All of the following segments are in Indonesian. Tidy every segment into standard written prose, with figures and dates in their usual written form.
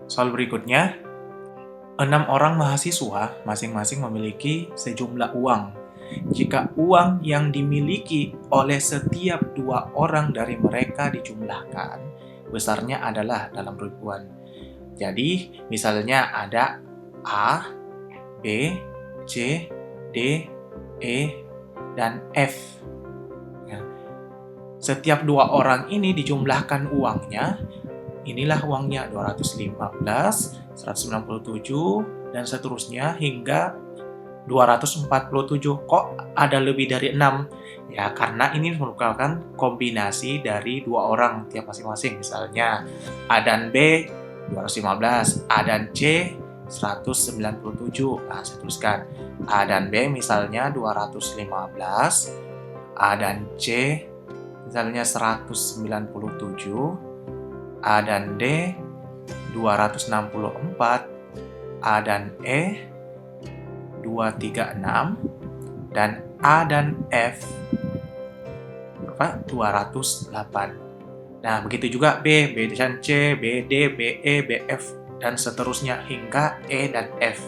Soal berikutnya, 6 orang mahasiswa masing-masing memiliki sejumlah uang. Jika uang yang dimiliki oleh setiap 2 orang dari mereka dijumlahkan, besarnya adalah dalam ribuan. Jadi, misalnya ada A, B, C, D, E, dan F. Ya. Setiap 2 orang ini dijumlahkan uangnya. Inilah uangnya 215, 197, dan seterusnya hingga 247. Kok ada lebih dari 6? Ya, karena ini merupakan kombinasi dari 2 orang tiap masing-masing. Misalnya A dan B 215, A dan C 197. Nah, saya tuliskan A dan B misalnya 215, A dan C misalnya 197, A dan D 264, A dan E 236, dan A dan F 208. Nah, begitu juga B dan C, B, D, B, E, B, F, dan seterusnya hingga E dan F.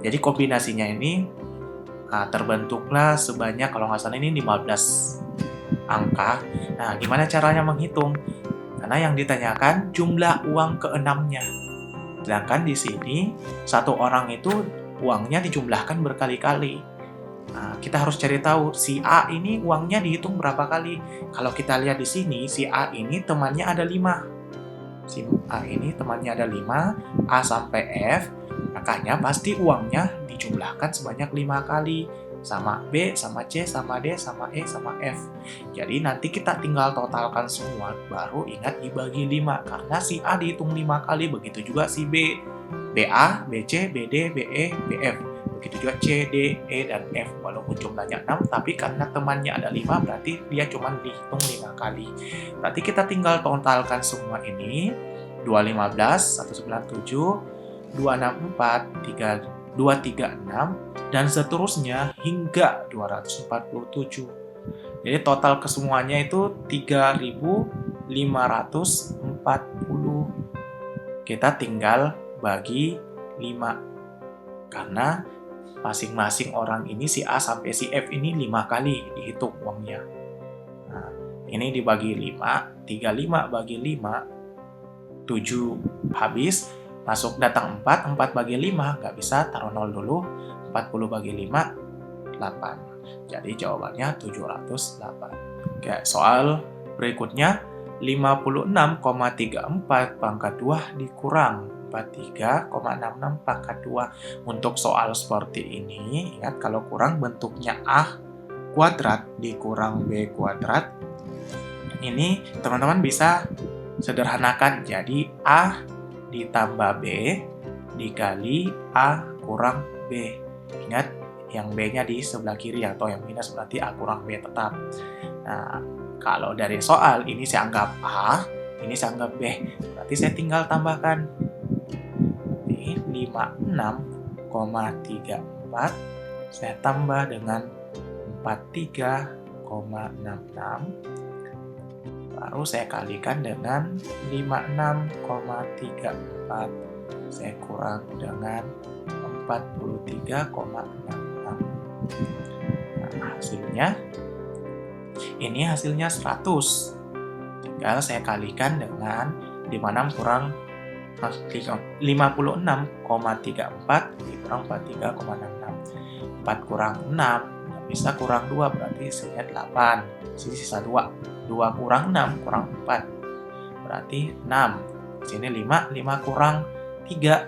Jadi kombinasinya ini terbentuklah sebanyak, kalau nggak salah ini 15 angka. Nah, gimana caranya menghitung? Karena yang ditanyakan jumlah uang keenamnya. Sedangkan di sini satu orang itu uangnya dijumlahkan berkali-kali. Nah, kita harus cari tahu si A ini uangnya dihitung berapa kali. Kalau kita lihat di sini, si A ini temannya ada 5. Si A ini temannya ada 5, A sampai F, makanya pasti uangnya dijumlahkan sebanyak 5 kali. Sama B, sama C, sama D, sama E, sama F. Jadi nanti kita tinggal totalkan semua, baru ingat dibagi 5. Karena si A dihitung 5 kali, begitu juga si B. BA, BC, BD, BE, BF. Begitu juga C, D, E, dan F. Walaupun jumlahnya 6, tapi karena temannya ada 5, berarti dia cuma dihitung 5 kali. Berarti kita tinggal totalkan semua ini. 215, 197, 264, 236, dan seterusnya hingga 247. Jadi total kesemuanya itu 3.540. Kita tinggal bagi 5. Karena masing-masing orang ini, si A sampai si F ini 5 kali dihitung uangnya. Nah, ini dibagi 5, 35 bagi 5, 7 habis. Masuk datang 4 bagi 5, nggak bisa, taruh 0 dulu. 40 bagi 5, 8. Jadi jawabannya 708. Oke, soal berikutnya, 56,34 pangkat 2 dikurang 43,66 pangkat 2. Untuk soal seperti ini, ingat kalau kurang bentuknya A kuadrat dikurang B kuadrat. Ini teman-teman bisa sederhanakan, jadi A ditambah B dikali A kurang B. Ingat, yang B-nya di sebelah kiri atau yang minus, berarti A kurang B tetap. Nah, kalau dari soal ini saya anggap A, ini saya anggap B. Berarti saya tinggal tambahkan. Jadi 56,34 saya tambah dengan 43,66. Baru saya kalikan dengan 56,34. Saya kurang dengan 43,66. Nah, hasilnya, ini hasilnya 100. Tinggal saya kalikan dengan 56 kurang 56,34 dikurang 43,66. 4 kurang 6, bisa kurang 2, berarti hasilnya 8. Sini sisa 2. 2 kurang 6, kurang 4. Berarti 6. Sini 5, 5 kurang 3.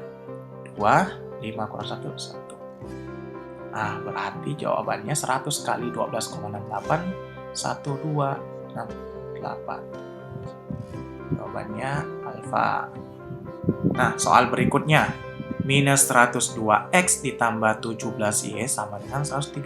2, 5 kurang 1, 1. Nah, berarti jawabannya 100 kali 12,68, 1268. Jawabannya alfa. Nah, soal berikutnya. Minus 102x ditambah 17y sama dengan 136.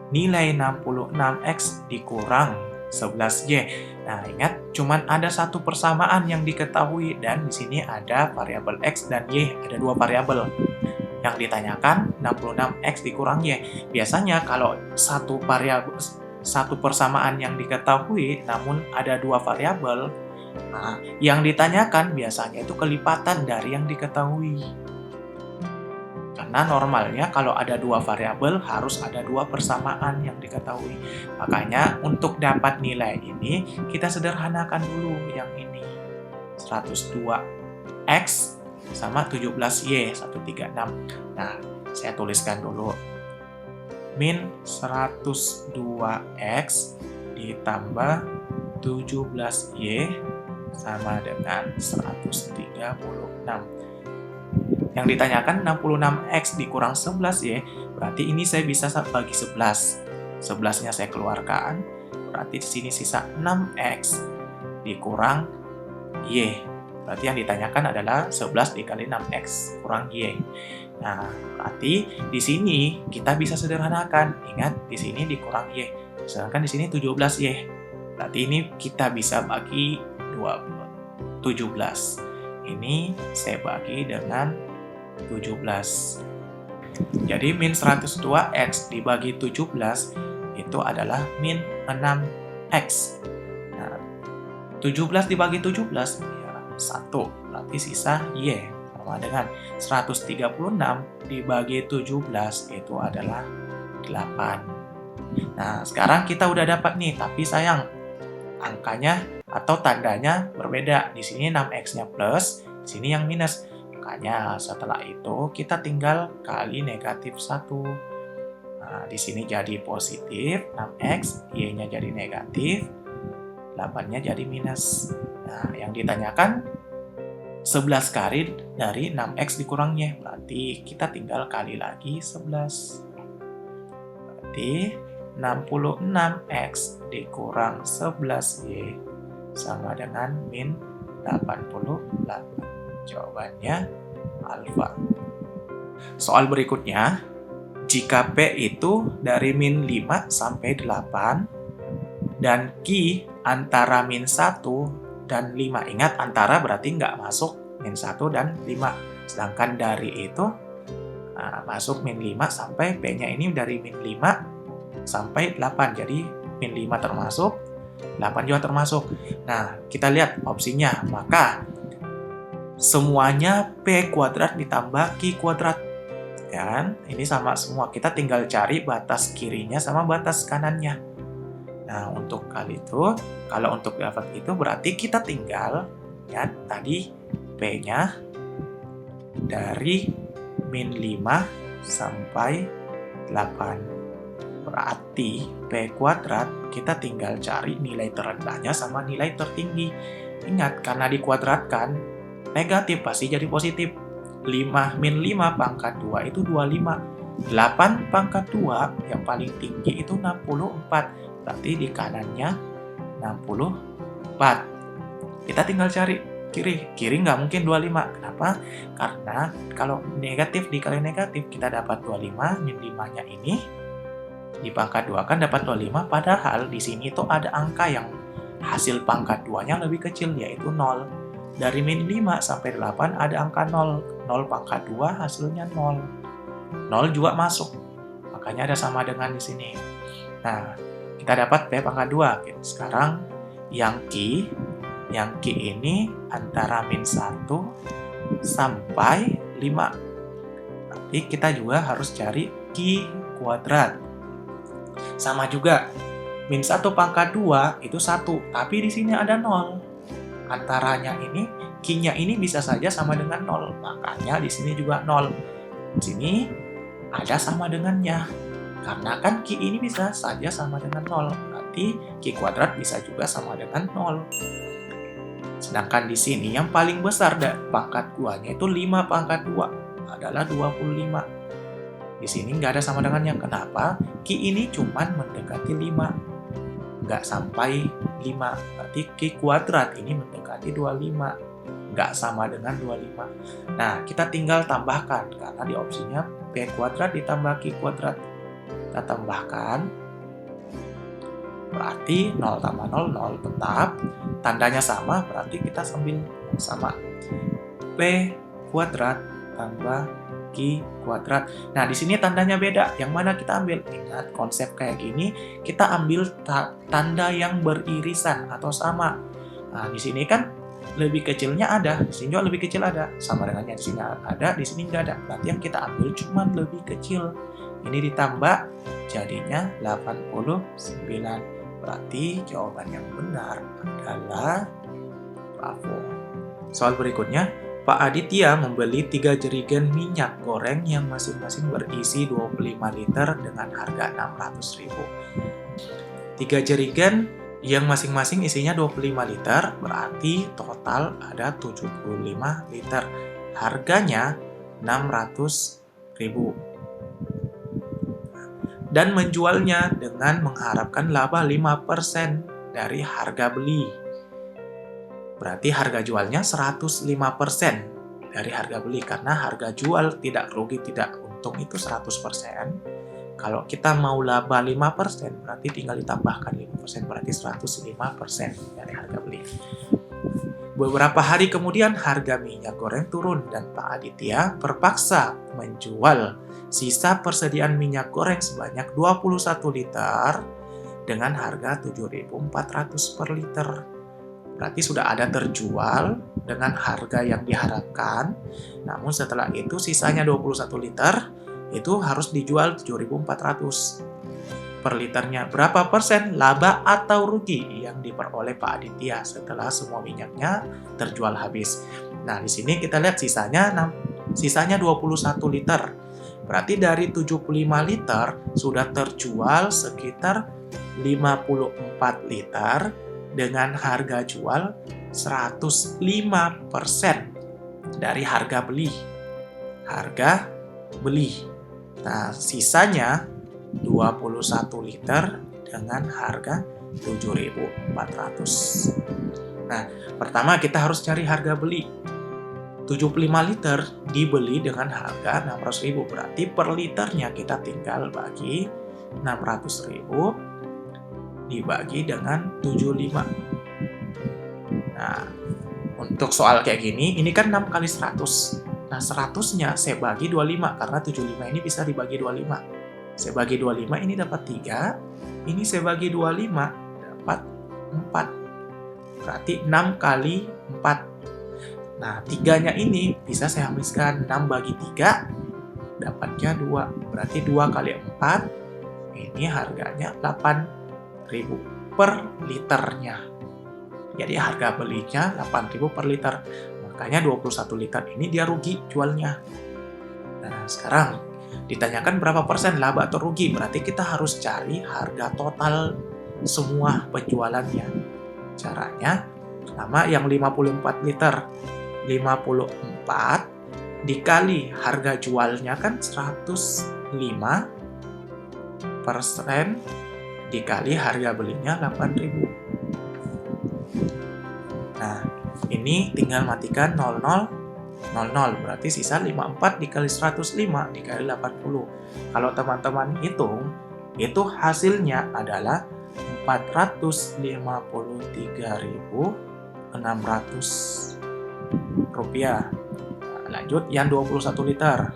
Nilai 66x dikurang 11y. Nah, ingat, cuman ada satu persamaan yang diketahui, dan di sini ada variabel x dan y, ada 2 variabel. Yang ditanyakan 66x dikurang y. Biasanya kalau satu persamaan yang diketahui namun ada 2 variabel, Nah, yang ditanyakan biasanya itu kelipatan dari yang diketahui. Karena normalnya kalau ada dua variabel harus ada dua persamaan yang diketahui. Makanya untuk dapat nilai ini kita sederhanakan dulu yang ini. 102x sama 17y 136. Nah, saya tuliskan dulu. Min 102x ditambah 17y sama dengan 136. Yang ditanyakan 66x dikurang 11y, berarti ini saya bisa bagi 11. 11-nya saya keluarkan, berarti di sini sisa 6x dikurang y. Berarti yang ditanyakan adalah 11 dikali 6x kurang y. Nah, berarti di sini kita bisa sederhanakan. Ingat, di sini dikurang y. Sedangkan di sini 17y. Berarti ini kita bisa bagi 17. Ini saya bagi dengan 17. Jadi min 102x dibagi 17 itu adalah min 6x. Nah, 17 dibagi 17 ya 1, berarti sisa y sama dengan 136 dibagi 17 itu adalah 8. Nah, sekarang kita udah dapat nih, tapi sayang angkanya atau tandanya berbeda. Di sini 6x-nya plus, di sini yang minus. Makanya setelah itu kita tinggal kali negatif 1. Nah, di sini jadi positif 6x, y-nya jadi negatif, 8-nya jadi minus. Nah, yang ditanyakan 11 kali dari 6x dikurang y, berarti kita tinggal kali lagi 11. Berarti 66x dikurang 11y sama dengan min 88. Jawabannya alfa. Soal berikutnya, jika P itu dari min 5 sampai 8 dan Q antara min 1 dan 5. Ingat, antara berarti nggak masuk min 1 dan 5. Sedangkan dari itu masuk min 5 sampai P-nya ini dari min 5 sampai 8. Jadi min 5 termasuk, 8 juga termasuk. Nah, kita lihat opsinya. Maka semuanya P kuadrat ditambah Q kuadrat. Ya kan? Ini sama semua. Kita tinggal cari batas kirinya sama batas kanannya. Nah, untuk kali itu, kalau untuk dapat itu berarti kita tinggal, ya tadi P-nya dari min 5 sampai 8. Berarti P kuadrat kita tinggal cari nilai terendahnya sama nilai tertinggi. Ingat, karena dikuadratkan, negatif pasti jadi positif. 5 min 5 pangkat 2 itu 25. 8 pangkat 2 yang paling tinggi itu 64. Berarti di kanannya 64. Kita tinggal cari kiri. Kiri nggak mungkin 25. Kenapa? Karena kalau negatif dikali negatif kita dapat 25. Min 5-nya ini di pangkat 2 kan dapat 25. Padahal di sini tuh ada angka yang hasil pangkat 2-nya lebih kecil, yaitu 0. Dari min 5 sampai 8 ada angka 0. 0 pangkat 2 hasilnya 0. 0 juga masuk. Makanya ada sama dengan di sini. Nah, kita dapat P pangkat 2. Sekarang yang Q ini antara min 1 sampai 5. Berarti kita juga harus cari Q kuadrat. Sama juga, min 1 pangkat 2 itu 1. Tapi di sini ada 0. Antaranya ini, Q-nya ini bisa saja sama dengan 0. Makanya di sini juga 0. Di sini ada sama dengannya. Karena kan Q ini bisa saja sama dengan 0. Berarti Q kuadrat bisa juga sama dengan 0. Sedangkan di sini yang paling besar pangkat 2-nya itu 5 pangkat 2 adalah 25. Di sini nggak ada sama dengannya. Kenapa? Q ini cuman mendekati 5. Nggak sampai 5. Berarti Q kuadrat ini mendekati 25. Nggak sama dengan 25. Nah, kita tinggal tambahkan. Karena di opsinya P kuadrat ditambah Q kuadrat. Kita tambahkan. Berarti 0 tambah 0, 0 tetap. Tandanya sama, berarti kita sambil sama. P kuadrat tambah Q kuadrat. Nah, di sini tandanya beda. Yang mana kita ambil? Ingat, konsep kayak gini, kita ambil tanda yang beririsan atau sama. Nah, di sini kan lebih kecilnya ada, di sini juga lebih kecil ada. Sama dengannya di sini ada, di sini nggak ada. Berarti yang kita ambil cuma lebih kecil. Ini ditambah jadinya 89. Berarti jawaban yang benar adalah bravo. Soal berikutnya, Pak Aditya membeli 3 jerigen minyak goreng yang masing-masing berisi 25 liter dengan harga 600.000. 3 jerigen yang masing-masing isinya 25 liter, berarti total ada 75 liter. Harganya 600.000. Dan menjualnya dengan mengharapkan laba 5% dari harga beli. Berarti harga jualnya 105% dari harga beli, karena harga jual tidak rugi tidak untung itu 100%. Kalau kita mau laba 5%, berarti tinggal ditambahkan 5%, berarti 105% dari harga beli. Beberapa hari kemudian harga minyak goreng turun dan Pak Aditya terpaksa menjual sisa persediaan minyak goreng sebanyak 21 liter dengan harga 7.400 per liter. Berarti sudah ada terjual dengan harga yang diharapkan, namun setelah itu sisanya 21 liter, itu harus dijual 7.400 per liternya. Berapa persen laba atau rugi yang diperoleh Pak Aditya setelah semua minyaknya terjual habis? Nah, di sini kita lihat sisanya 21 liter. Berarti dari 75 liter sudah terjual sekitar 54 liter dengan harga jual 105% dari harga beli. Nah, sisanya 21 liter dengan harga 7.400. Nah, pertama kita harus cari harga beli. 75 liter dibeli dengan harga 600.000. Berarti per liternya kita tinggal bagi 600.000 dibagi dengan 75. Nah, untuk soal kayak gini, ini kan 6 kali 100. Nah, 100-nya saya bagi 25, karena 75 ini bisa dibagi 25. Saya bagi 25, ini dapat 3. Ini saya bagi 25, dapat 4. Berarti 6 kali 4. Nah, 3-nya ini bisa saya habiskan 6 bagi 3, dapatnya 2. Berarti 2 kali 4, ini harganya 8.000 per liternya. Jadi harga belinya 8.000 per liter. Makanya 21 liter ini dia rugi jualnya. Nah, sekarang ditanyakan berapa persen laba atau rugi. Berarti kita harus cari harga total semua penjualannya. Caranya, pertama yang 54 liter. 54 dikali harga jualnya kan 105% dikali harga belinya 8.000. Nah, ini tinggal matikan 00, berarti sisa 54 dikali 105 dikali 80. Kalau teman-teman hitung, itu hasilnya adalah 453.600 rupiah. Nah, lanjut yang 21 liter.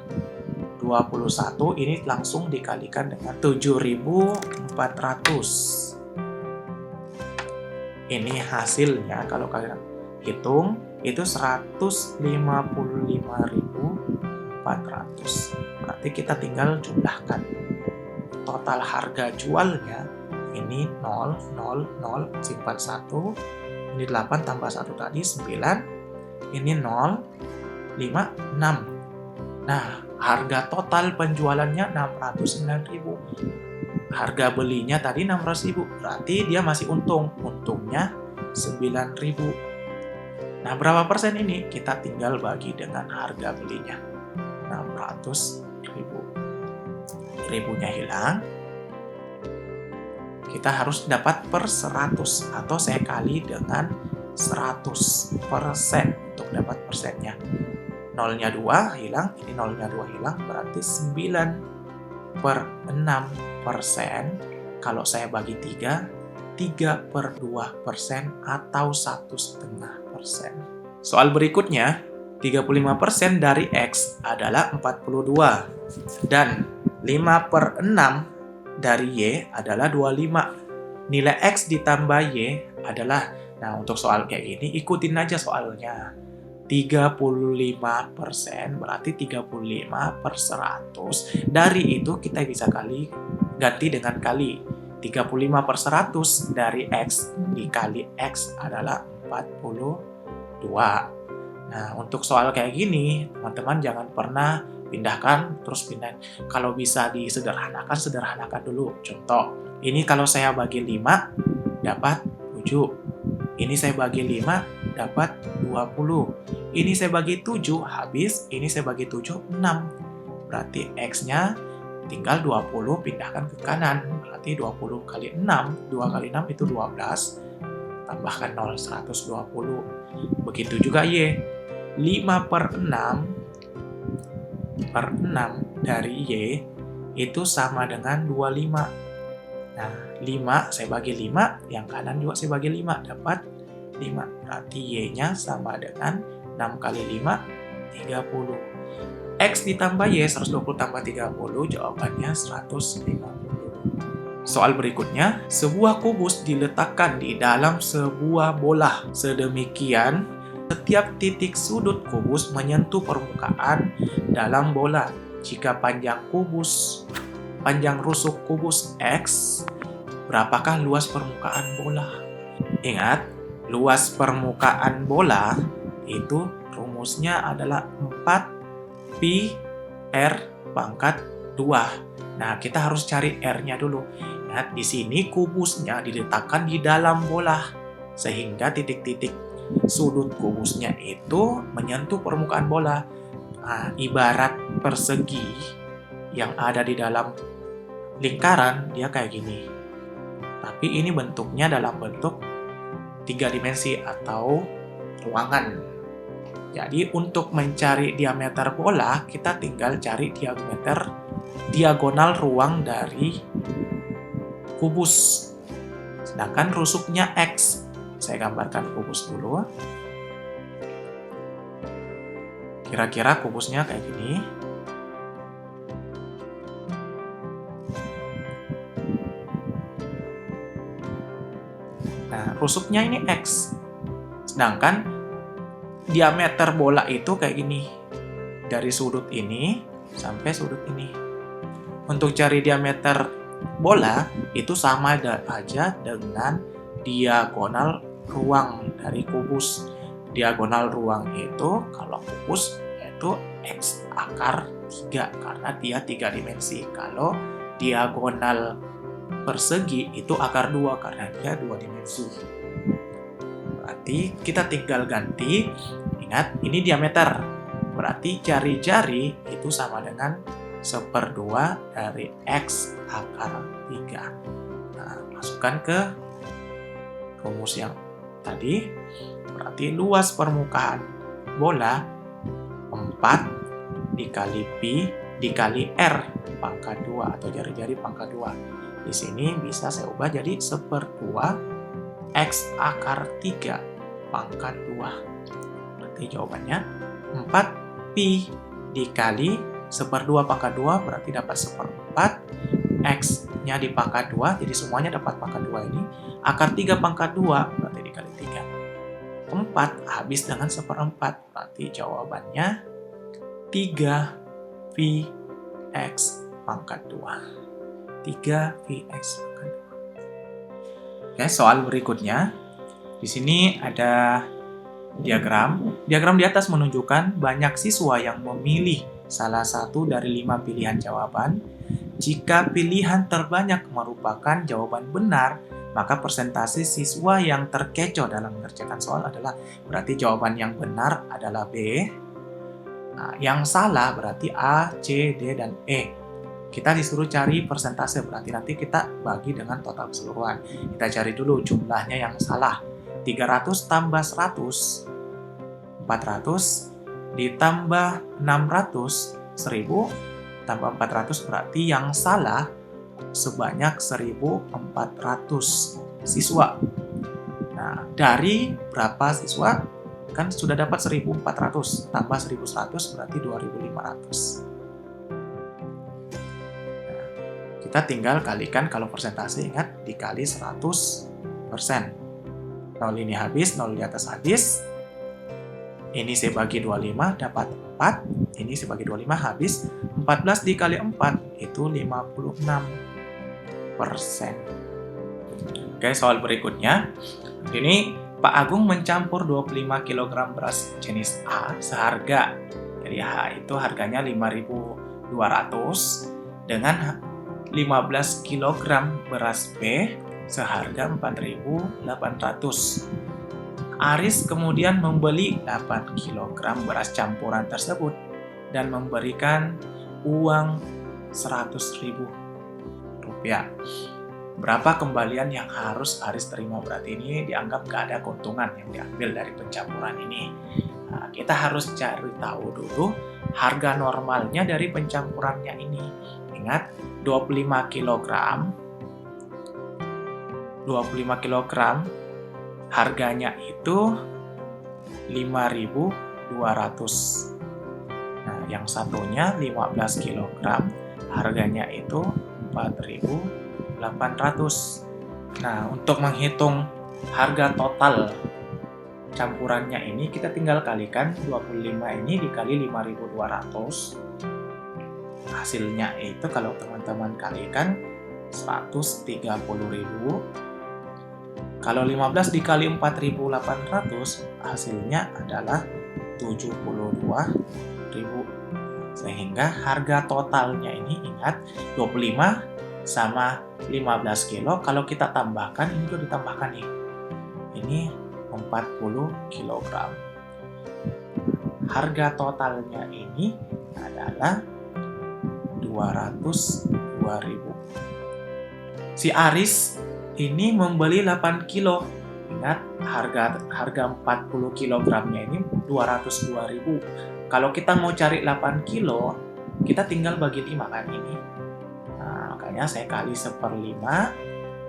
21 ini langsung dikalikan dengan 7.400. Ini hasilnya kalau kalian hitung itu 155.400. Berarti kita tinggal jumlahkan. Total harga jualnya ini 0, 0, 0, simpan 1. Ini 8 tambah 1 tadi 9. Ini 0, 5, 6. Nah, harga total penjualannya 609.000. Harga belinya tadi 600.000. Berarti dia masih untung. Untungnya 9.000. Nah, berapa persen ini? Kita tinggal bagi dengan harga belinya. 600.000. Ribunya hilang. Kita harus dapat per 100. Atau saya kali dengan 100% untuk dapat persennya. Nolnya 2 hilang, ini nolnya 2 hilang, berarti 9/6%. Kalau saya bagi 3, 3/2% atau 1,5%. Soal berikutnya, 35% dari X adalah 42. Dan 5/6 dari Y adalah 25. Nilai X ditambah Y adalah Nah, untuk soal kayak gini, ikutin aja soalnya. 35% berarti 35/100. Dari itu kita bisa ganti dengan kali. 35/100 dari X dikali X adalah 42. Nah, untuk soal kayak gini, teman-teman jangan pernah pindahkan, terus pindah. Kalau bisa disederhanakan, sederhanakan dulu. Contoh, ini kalau saya bagi 5, dapat 7. Ini saya bagi 5, dapat 20. Ini saya bagi 7, habis. Ini saya bagi 7, 6. Berarti X-nya tinggal 20, pindahkan ke kanan. Berarti 20 kali 6, 2 kali 6 itu 12. Tambahkan 0, 120. Begitu juga Y. 5/6 dari Y itu sama dengan 25. Nah, 5 saya bagi 5, yang kanan juga saya bagi 5, dapat 5. Berarti Y-nya sama dengan 6 kali 5, 30. X ditambah Y, 120 tambah 30, jawabannya 150. Soal berikutnya, sebuah kubus diletakkan di dalam sebuah bola. Sedemikian, setiap titik sudut kubus menyentuh permukaan dalam bola. Jika panjang rusuk kubus X, berapakah luas permukaan bola? Ingat, luas permukaan bola itu rumusnya adalah 4pi R pangkat 2. Nah, kita harus cari R-nya dulu. Ingat, di sini kubusnya diletakkan di dalam bola, sehingga titik-titik sudut kubusnya itu menyentuh permukaan bola. Nah, ibarat persegi yang ada di dalam lingkaran, dia kayak gini. Tapi ini bentuknya dalam bentuk 3 dimensi atau ruangan. Jadi untuk mencari diameter bola, kita tinggal cari diagonal ruang dari kubus. Sedangkan rusuknya X. Saya gambarkan kubus dulu. Kira-kira kubusnya kayak gini. Nah, rusuknya ini X. Sedangkan diameter bola itu kayak gini. Dari sudut ini sampai sudut ini. Untuk cari diameter bola, itu sama aja dengan diagonal ruang dari kubus. Diagonal ruang itu, kalau kubus, itu X akar 3, karena dia 3 dimensi. Kalau diagonal persegi, itu akar 2, karena dia 2 dimensi. Berarti kita tinggal ganti. Ingat, ini diameter. Berarti jari-jari itu sama dengan 1/2 dari X akar 3. Nah, masukkan ke rumus yang tadi. Berarti luas permukaan bola 4 dikali pi dikali R pangkat 2 atau jari-jari pangkat 2. Di sini bisa saya ubah jadi 1/2 X akar 3 pangkat 2. Berarti jawabannya 4 pi dikali 1/2 pangkat 2 berarti dapat 1/4. X-nya di pangkat 2, jadi semuanya dapat pangkat 2 ini. Akar 3 pangkat 2 berarti dikali 3. 4 habis dengan 1/4, berarti jawabannya 3 pi X pangkat 2. 3 pi X pangkat 2. Oke, soal berikutnya. Di sini ada diagram. Diagram di atas menunjukkan banyak siswa yang memilih salah satu dari 5 pilihan jawaban. Jika pilihan terbanyak merupakan jawaban benar, maka persentase siswa yang terkecoh dalam mengerjakan soal adalah, berarti jawaban yang benar adalah B. Nah, yang salah berarti A, C, D, dan E. Kita disuruh cari persentase, berarti nanti kita bagi dengan total keseluruhan. Kita cari dulu jumlahnya yang salah. 300 tambah 100, 400, ditambah 600, 1000, tambah 400, berarti yang salah sebanyak 1.400 siswa. Nah, dari berapa siswa? Kan sudah dapat 1.400, tambah 1.100 berarti 2.500. Nah, kita tinggal kalikan, kalau persentase ingat dikali 100%. 0 ini habis, 0 di atas habis. Ini saya bagi 25 dapat 4. Ini saya bagi 25 habis. 14 dikali 4 itu 56%. Oke, soal berikutnya. Ini Pak Agung mencampur 25 kg beras jenis A seharga. Jadi H itu harganya 5.200 dengan 15 kg beras B seharga 4.800. Aris kemudian membeli 8 kg beras campuran tersebut dan memberikan uang Rp100.000. Berapa kembalian yang harus Aris terima? Berarti ini dianggap gak ada keuntungan yang diambil dari pencampuran ini. Nah, kita harus cari tahu dulu harga normalnya dari pencampurannya ini. Ingat, 25 kg harganya itu 5.200. Nah, yang satunya 15 kg harganya itu 4.800. Nah, untuk menghitung harga total campurannya ini, kita tinggal kalikan 25 ini dikali 5.200. Hasilnya itu kalau teman-teman kalikan 130.000. Kalau 15 dikali 4.800, hasilnya adalah 72.000. Sehingga harga totalnya ini, ingat, 25 sama 15 kilo, kalau kita tambahkan, ini tuh ditambahkan nih. Ini 40 kg. Harga totalnya ini adalah 202.000. Si Aris ini membeli 8 kilo. Ingat, harga 40 kg-nya ini 202.000. Kalau kita mau cari 8 kilo, kita tinggal bagi 5 kan ini. Nah, makanya saya kali 1/5.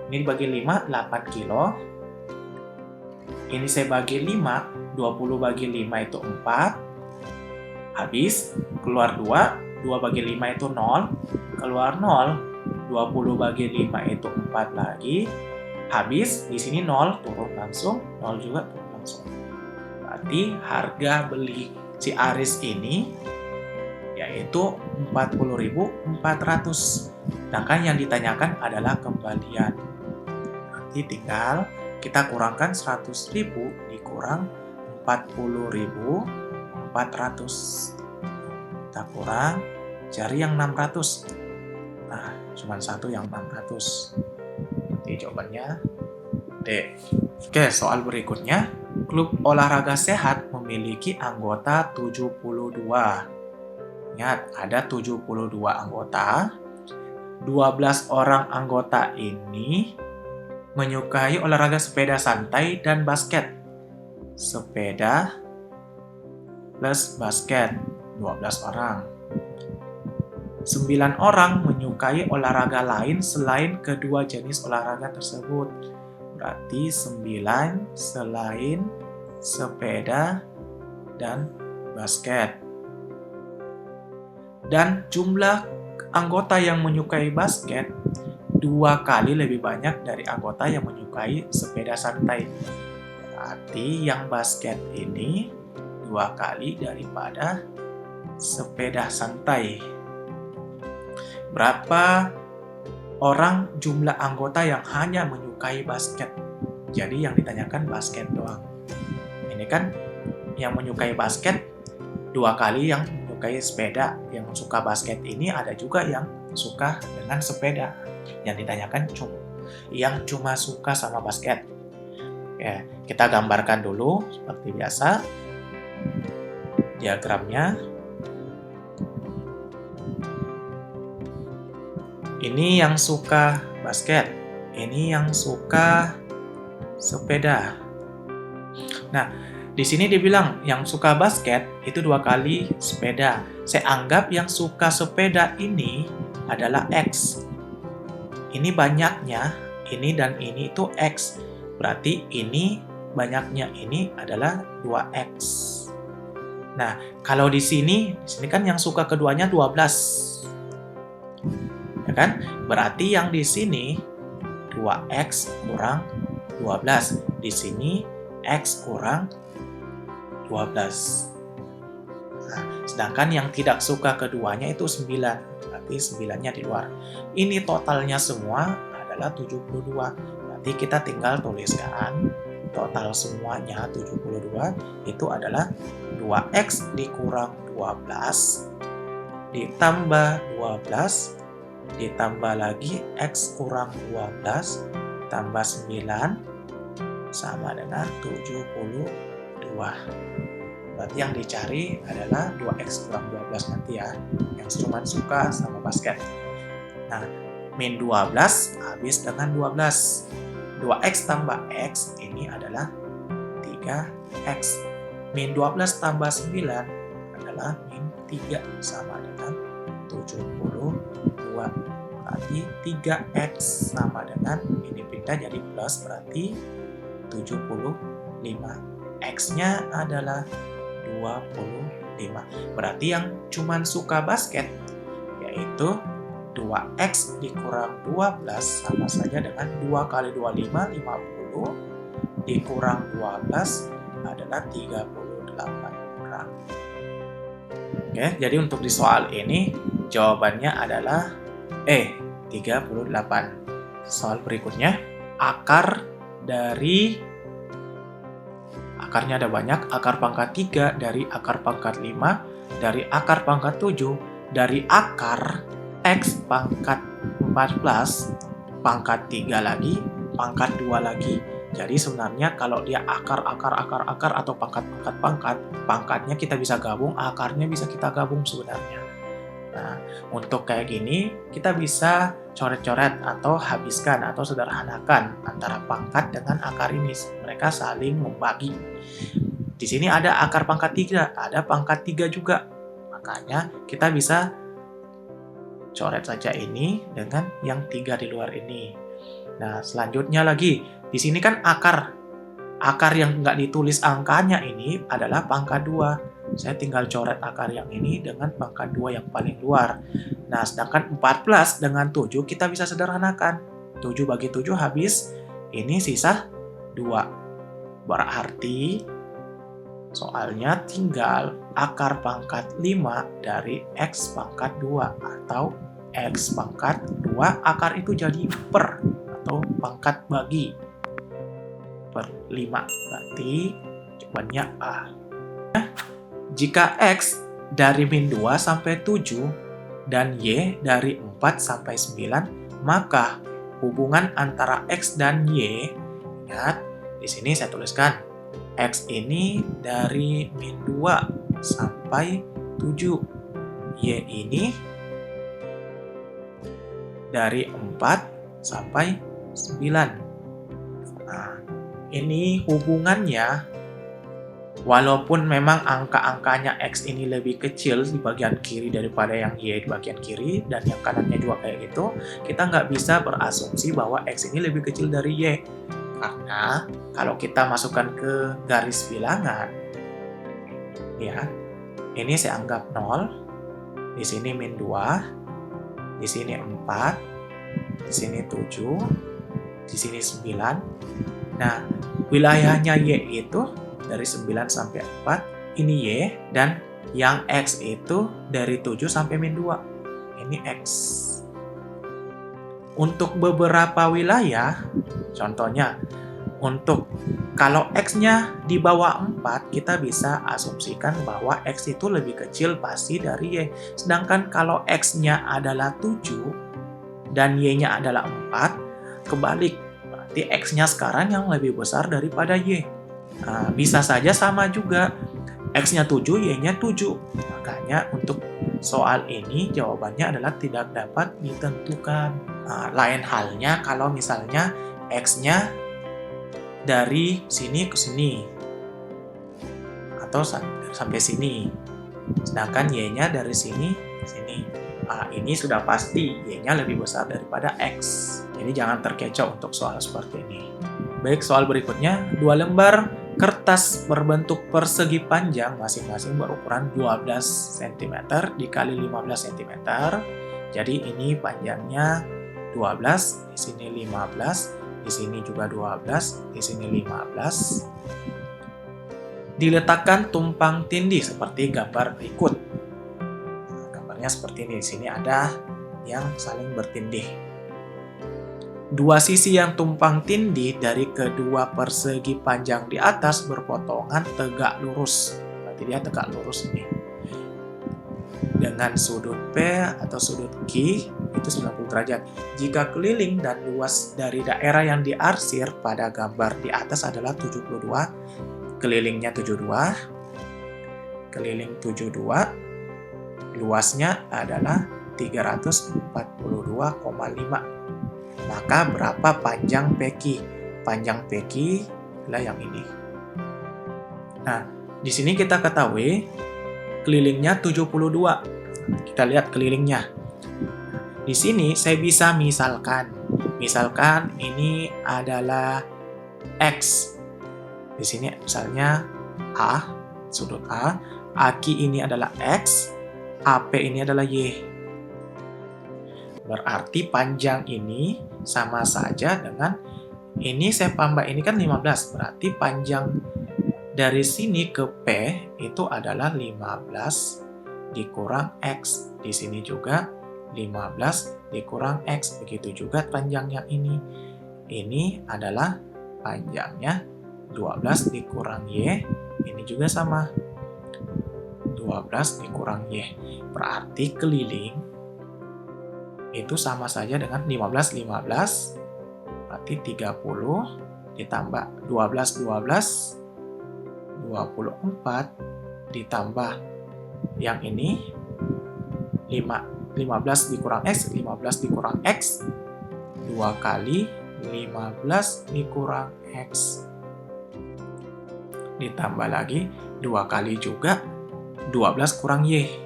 Ini bagi 5, 8 kilo. Ini saya bagi 5, 20 bagi 5 itu 4. Habis, keluar 2, 2 bagi 5 itu 0. Keluar 0, 20 bagi 5 itu 4 lagi. Habis, di sini 0, turun langsung. 0 juga turun langsung. Berarti harga beli si Aris ini yaitu 40.400. Sedangkan yang ditanyakan adalah kembalian. Nanti tinggal kita kurangkan 100.000 dikurang 40.400. Kita kurang, cari yang 600. Nah, cuma satu yang 600. Jadi jawabannya D. Oke, soal berikutnya. Klub olahraga sehat memiliki anggota 72. Ingat, ada 72 anggota. 12 orang anggota ini menyukai olahraga sepeda santai dan basket. Sepeda plus basket, 12 orang. 9 orang menyukai olahraga lain selain kedua jenis olahraga tersebut. Berarti 9 selain sepeda dan basket. Dan jumlah anggota yang menyukai basket 2 kali lebih banyak dari anggota yang menyukai sepeda santai. Berarti yang basket ini 2 kali daripada sepeda santai. Berapa orang jumlah anggota yang hanya menyukai basket? Jadi yang ditanyakan basket doang. Ini kan yang menyukai basket 2 kali yang menyukai sepeda. Yang suka basket ini ada juga yang suka dengan sepeda. Yang ditanyakan yang cuma suka sama basket. Ya, kita gambarkan dulu seperti biasa diagramnya. Ini yang suka basket, ini yang suka sepeda. Nah, di sini dibilang yang suka basket itu 2 kali sepeda. Saya anggap yang suka sepeda ini adalah X. Ini banyaknya, ini dan ini itu X. Berarti ini banyaknya ini adalah 2X. Nah, kalau di sini kan yang suka keduanya 12. Ya kan? Berarti yang di sini 2X kurang 12. Di sini X kurang 12. Nah, sedangkan yang tidak suka keduanya itu 9. Berarti 9-nya di luar. Ini totalnya semua adalah 72. Berarti kita tinggal tuliskan total semuanya 72 itu adalah 2X dikurang 12 ditambah 12 ditambah lagi X kurang 12 tambah 9 sama dengan 72. Berarti yang dicari adalah 2X kurang 12 nanti ya, yang cuma suka sama basket. Nah, min 12 habis dengan 12. 2X tambah X ini adalah 3X. Min 12 tambah 9 adalah min 3 sama dengan 72. Berarti 3X sama dengan, ini pindah jadi plus, berarti 75. X-nya adalah 25. Berarti yang cuman suka basket yaitu 2X dikurang 12 sama saja dengan 2 kali 25, 50 dikurang 12 adalah 38 orang. Oke, jadi untuk di soal ini jawabannya adalah 38. Soal berikutnya, akarnya ada banyak, akar pangkat 3 dari akar pangkat 5 dari akar pangkat 7 dari akar X pangkat 14 pangkat 3 lagi pangkat 2 lagi. Jadi sebenarnya kalau dia akar atau pangkatnya kita bisa gabung, akarnya bisa kita gabung sebenarnya. Nah, untuk kayak gini kita bisa coret-coret atau habiskan atau sederhanakan antara pangkat dengan akar ini. Mereka saling membagi. Di sini ada akar pangkat 3, ada pangkat 3 juga. Makanya kita bisa coret saja ini dengan yang 3 di luar ini. Nah, selanjutnya lagi, di sini kan akar yang nggak ditulis angkanya ini adalah pangkat 2. Saya tinggal coret akar yang ini dengan pangkat 2 yang paling luar. Nah, sedangkan 14 dengan 7 kita bisa sederhanakan. 7 bagi 7 habis, ini sisa 2. Berarti soalnya tinggal akar pangkat 5 dari X pangkat 2 atau X pangkat 2 akar itu jadi per atau pangkat bagi per 5. Berarti jawabannya A. Jika X dari min 2 sampai 7 dan Y dari 4 sampai 9, maka hubungan antara X dan Y, ingat, di sini saya tuliskan X ini dari min 2 sampai 7, Y ini dari 4 sampai 9. Nah, ini hubungannya, walaupun memang angka-angkanya X ini lebih kecil di bagian kiri daripada yang Y di bagian kiri, dan yang kanannya juga kayak gitu, kita nggak bisa berasumsi bahwa X ini lebih kecil dari Y. Karena kalau kita masukkan ke garis bilangan, ya, ini saya anggap 0, di sini min 2, di sini 4, di sini 7, di sini 9. Nah, wilayahnya Y itu dari 9 sampai 4, ini Y, dan yang X itu dari 7 sampai min 2. Ini X. Untuk beberapa wilayah, contohnya, untuk kalau X-nya di bawah 4, kita bisa asumsikan bahwa X itu lebih kecil pasti dari Y. Sedangkan kalau X-nya adalah 7 dan Y-nya adalah 4, kebalik. Berarti X-nya sekarang yang lebih besar daripada Y. Nah, bisa saja sama juga. X-nya 7, Y-nya 7. Makanya untuk soal ini jawabannya adalah tidak dapat ditentukan. Nah, lain halnya kalau misalnya X-nya dari sini ke sini atau sampai sini, sedangkan Y-nya dari sini ke sini. Nah, ini sudah pasti Y-nya lebih besar daripada X. Jadi jangan terkecoh untuk soal seperti ini. Baik, soal berikutnya, 2 lembar kertas berbentuk persegi panjang masing-masing berukuran 12 cm dikali 15 cm. Jadi ini panjangnya 12, di sini 15, di sini juga 12, di sini 15. Diletakkan tumpang tindih seperti gambar berikut. Nah, gambarnya seperti ini. Di sini ada yang saling bertindih. Dua sisi yang tumpang tindih dari kedua persegi panjang di atas berpotongan tegak lurus. Berarti dia tegak lurus ini. Dengan sudut P atau sudut Q itu 90 derajat. Jika keliling dan luas dari daerah yang diarsir pada gambar di atas adalah 72, kelilingnya 72, keliling 72, luasnya adalah 342,5. Maka berapa panjang PQ? Panjang PQ adalah yang ini. Nah, di sini kita ketahui kelilingnya 72. Kita lihat kelilingnya. Di sini saya bisa misalkan ini adalah X. Di sini misalnya A, sudut A, AQ ini adalah X, AP ini adalah Y. Berarti panjang ini sama saja dengan ini saya tambah ini kan 15, berarti panjang dari sini ke P itu adalah 15 dikurang X. Di sini juga 15 dikurang X. Begitu juga panjangnya ini. Ini adalah panjangnya 12 dikurang Y, ini juga sama. 12 dikurang Y. Berarti keliling itu sama saja dengan 15, berarti 30 ditambah 12, 24 ditambah yang ini 15 dikurang X, 15 dikurang X, 2 kali 15 dikurang X. Ditambah lagi 2 kali juga 12 kurang Y.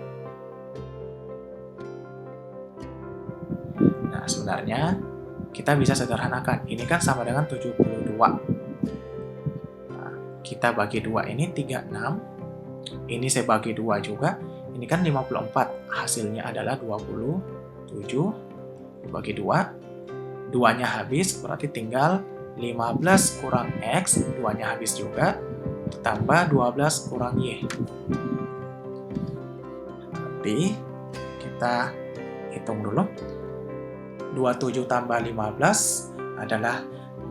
Nah, sebenarnya kita bisa sederhanakan. Ini kan sama dengan 72. Nah, kita bagi 2 ini 36. Ini saya bagi 2 juga. Ini kan 54. Hasilnya adalah 27. Dibagi 2. 2-nya habis, berarti tinggal 15 kurang X. 2-nya habis juga. Tambah 12 kurang Y. Nanti kita hitung dulu. 27 tambah 15 adalah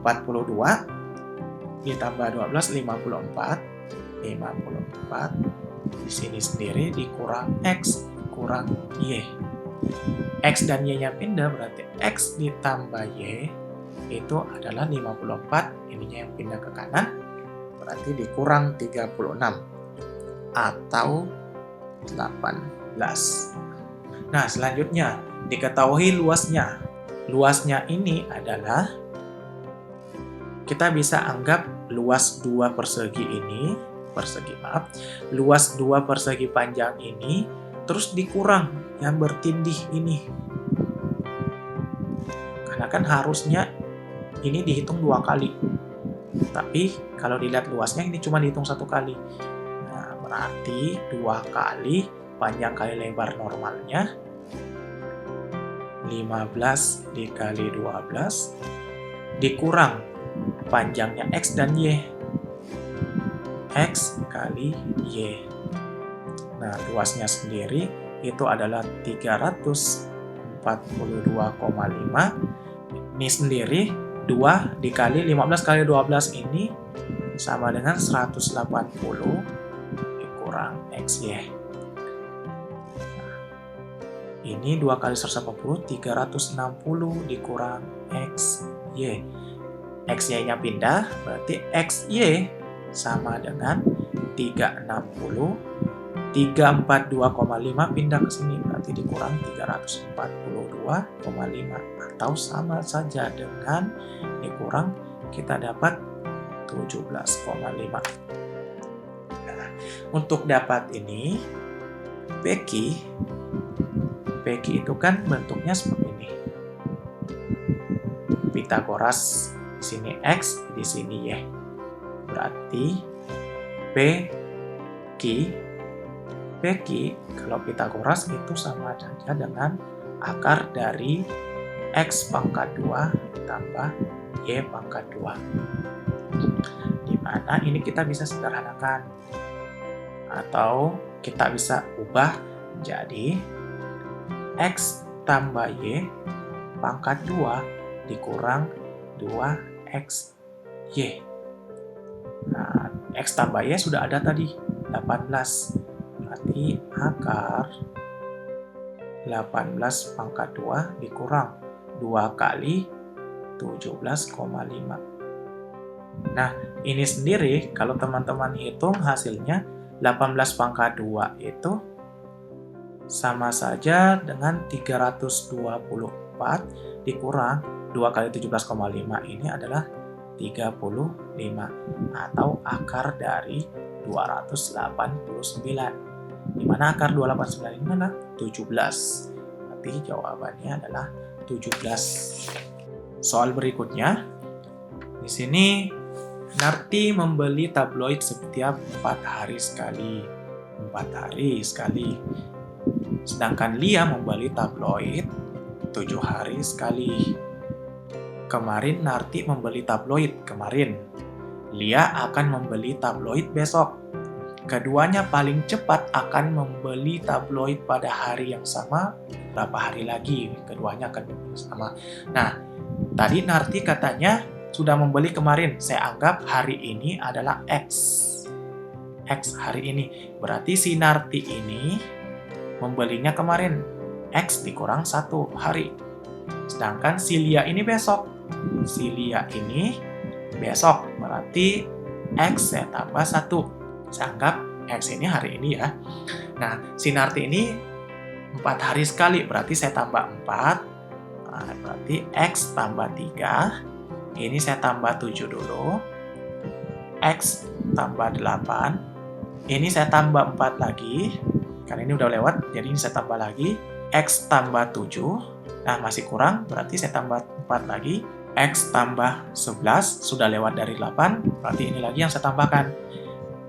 42. Ditambah 12, 54. 54. Di sini sendiri dikurang X, kurang Y. X dan Y-nya pindah, berarti X ditambah Y itu adalah 54. Ininya yang pindah ke kanan. Berarti dikurang 36 atau 18. Nah, selanjutnya diketahui luasnya. Luasnya ini adalah kita bisa anggap luas dua persegi ini, luas dua persegi panjang ini terus dikurang yang bertindih ini. Karena kan harusnya ini dihitung 2 kali. Tapi kalau dilihat luasnya ini cuma dihitung 1 kali. Nah, berarti 2 kali panjang kali lebar normalnya 15 dikali 12 dikurang panjangnya X dan Y. X kali Y. Nah, luasnya sendiri itu adalah 342,5. Ini sendiri 2 dikali 15 kali 12 ini sama dengan 180 dikurang XY. Nah, ini 2 kali 180, 360 dikurang XY. XY-nya pindah, berarti XY sama dengan 360. 342,5 pindah ke sini, berarti dikurang 342,5 atau sama saja dengan dikurang kita dapat 17,5. Nah, untuk dapat ini PQ itu kan bentuknya seperti ini. Pitagoras di sini X, di sini Y. Berarti PQ kalau Pitagoras itu sama saja dengan akar dari X pangkat 2 tambah Y pangkat 2. Di mana ini kita bisa sederhanakan. Atau kita bisa ubah jadi X tambah Y pangkat 2 dikurang 2X Y. Nah, X tambah Y sudah ada tadi, 18. Berarti akar 18 pangkat 2 dikurang 2 kali 17,5. Nah, ini sendiri kalau teman-teman hitung hasilnya 18 pangkat 2 itu sama saja dengan 324 dikurang 2 kali 17,5 ini adalah 35 atau akar dari 289. Di mana akar 289 ini adalah 17. Berarti jawabannya adalah 17. Soal berikutnya, di sini Narti membeli tabloid setiap 4 hari sekali. 4 hari sekali. Sedangkan Lia membeli tabloid 7 hari sekali. Kemarin Narti membeli tabloid kemarin. Lia akan membeli tabloid besok. Keduanya paling cepat akan membeli tabloid pada hari yang sama. Berapa hari lagi keduanya akan membeli sama. Nah, tadi Narti katanya sudah membeli kemarin. Saya anggap hari ini adalah X. X hari ini. Berarti si Narti ini membelinya kemarin. X dikurang 1 hari. Sedangkan si Lia ini besok. Si Lia ini besok. Berarti X saya tambah 1. Saya anggap X ini hari ini ya. Nah, si Narti ini 4 hari sekali. Berarti saya tambah 4. Nah, berarti X tambah 3. Ini saya tambah 7 dulu. X tambah 8. Ini saya tambah 4 lagi. Karena ini udah lewat, jadi ini saya tambah lagi. X tambah 7. Nah, masih kurang. Berarti saya tambah 4 lagi. X tambah 11. Sudah lewat dari 8. Berarti ini lagi yang saya tambahkan.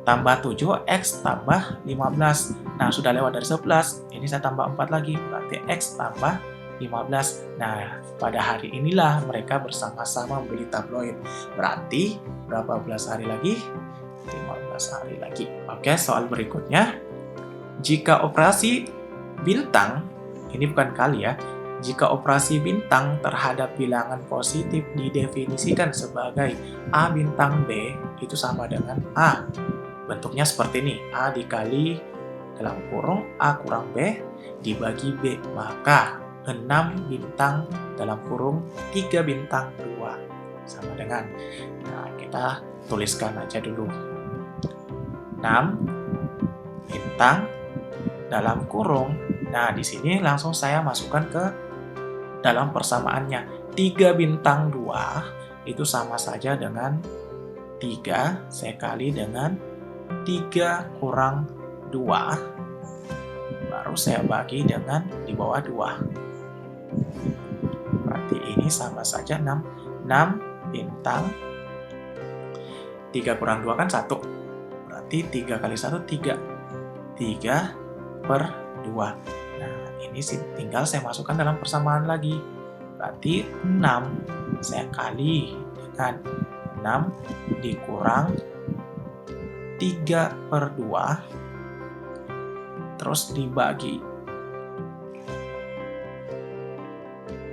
Tambah 7, X tambah 15. Nah, sudah lewat dari 11. Ini saya tambah 4 lagi. Berarti X tambah 15. Nah, pada hari inilah mereka bersama-sama membeli tabloid. Berarti berapa belas hari lagi? 15 hari lagi. Oke, soal berikutnya. Jika operasi bintang, ini bukan kali ya, jika operasi bintang terhadap bilangan positif didefinisikan sebagai A bintang B, itu sama dengan A. Bentuknya seperti ini, A dikali dalam kurung A kurang B dibagi B, maka 6 bintang dalam kurung 3 bintang 2 sama dengan, nah kita tuliskan aja dulu 6 bintang dalam kurung. Nah, di sini langsung saya masukkan ke dalam persamaannya. 3 bintang 2 itu sama saja dengan 3 saya kali dengan 3 kurang 2. Baru saya bagi dengan di bawah 2. Berarti ini sama saja 6 bintang. 3 kurang 2 kan 1. Berarti 3 kali 1, 3. 3 per 2. Nah, ini tinggal saya masukkan dalam persamaan lagi. Berarti 6 saya kali dengan 6 dikurang 3 per 2. Terus dibagi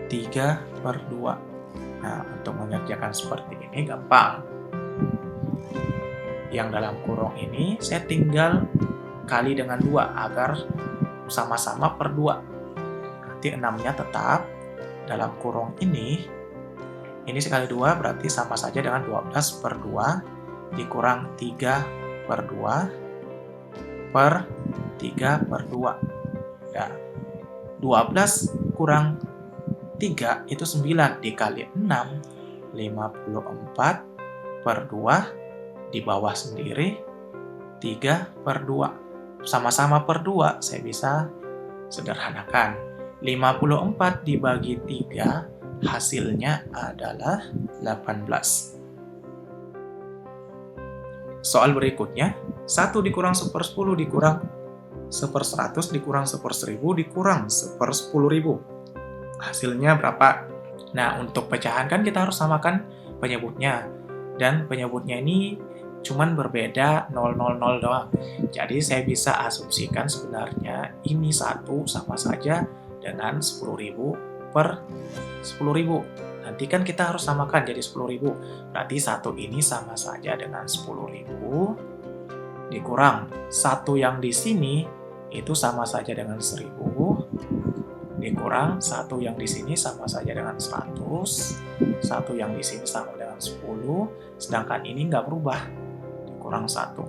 3 per 2. Nah, untuk mengerjakan seperti ini gampang. Yang dalam kurung ini saya tinggal kali dengan 2 agar sama-sama per 2. Nanti 6-nya tetap dalam kurung ini sekali 2 berarti sama saja dengan 12 per 2 dikurang 3 per 2 per 3 per 2. Ya, 12 kurang 3 itu 9 dikali 6, 54 per 2 di bawah sendiri 3 per 2. Sama-sama per 2 saya bisa sederhanakan. 54 dibagi 3 hasilnya adalah 18. Soal berikutnya, 1 dikurang 1/10 dikurang 1/100 dikurang 1/1000 dikurang 1/10.000. Hasilnya berapa? Nah, untuk pecahan kan kita harus samakan penyebutnya. Dan penyebutnya ini cuman berbeda 000 doang. Jadi saya bisa asumsikan sebenarnya ini 1 sama saja dengan 10.000 per 10.000. Nanti kan kita harus samakan jadi 10.000. Berarti 1 ini sama saja dengan 10.000 dikurang 1 yang di sini itu sama saja dengan 1.000 dikurang 1 yang di sini sama saja dengan 100, 1 yang di sini sama dengan 10, sedangkan ini nggak berubah, dikurang 1.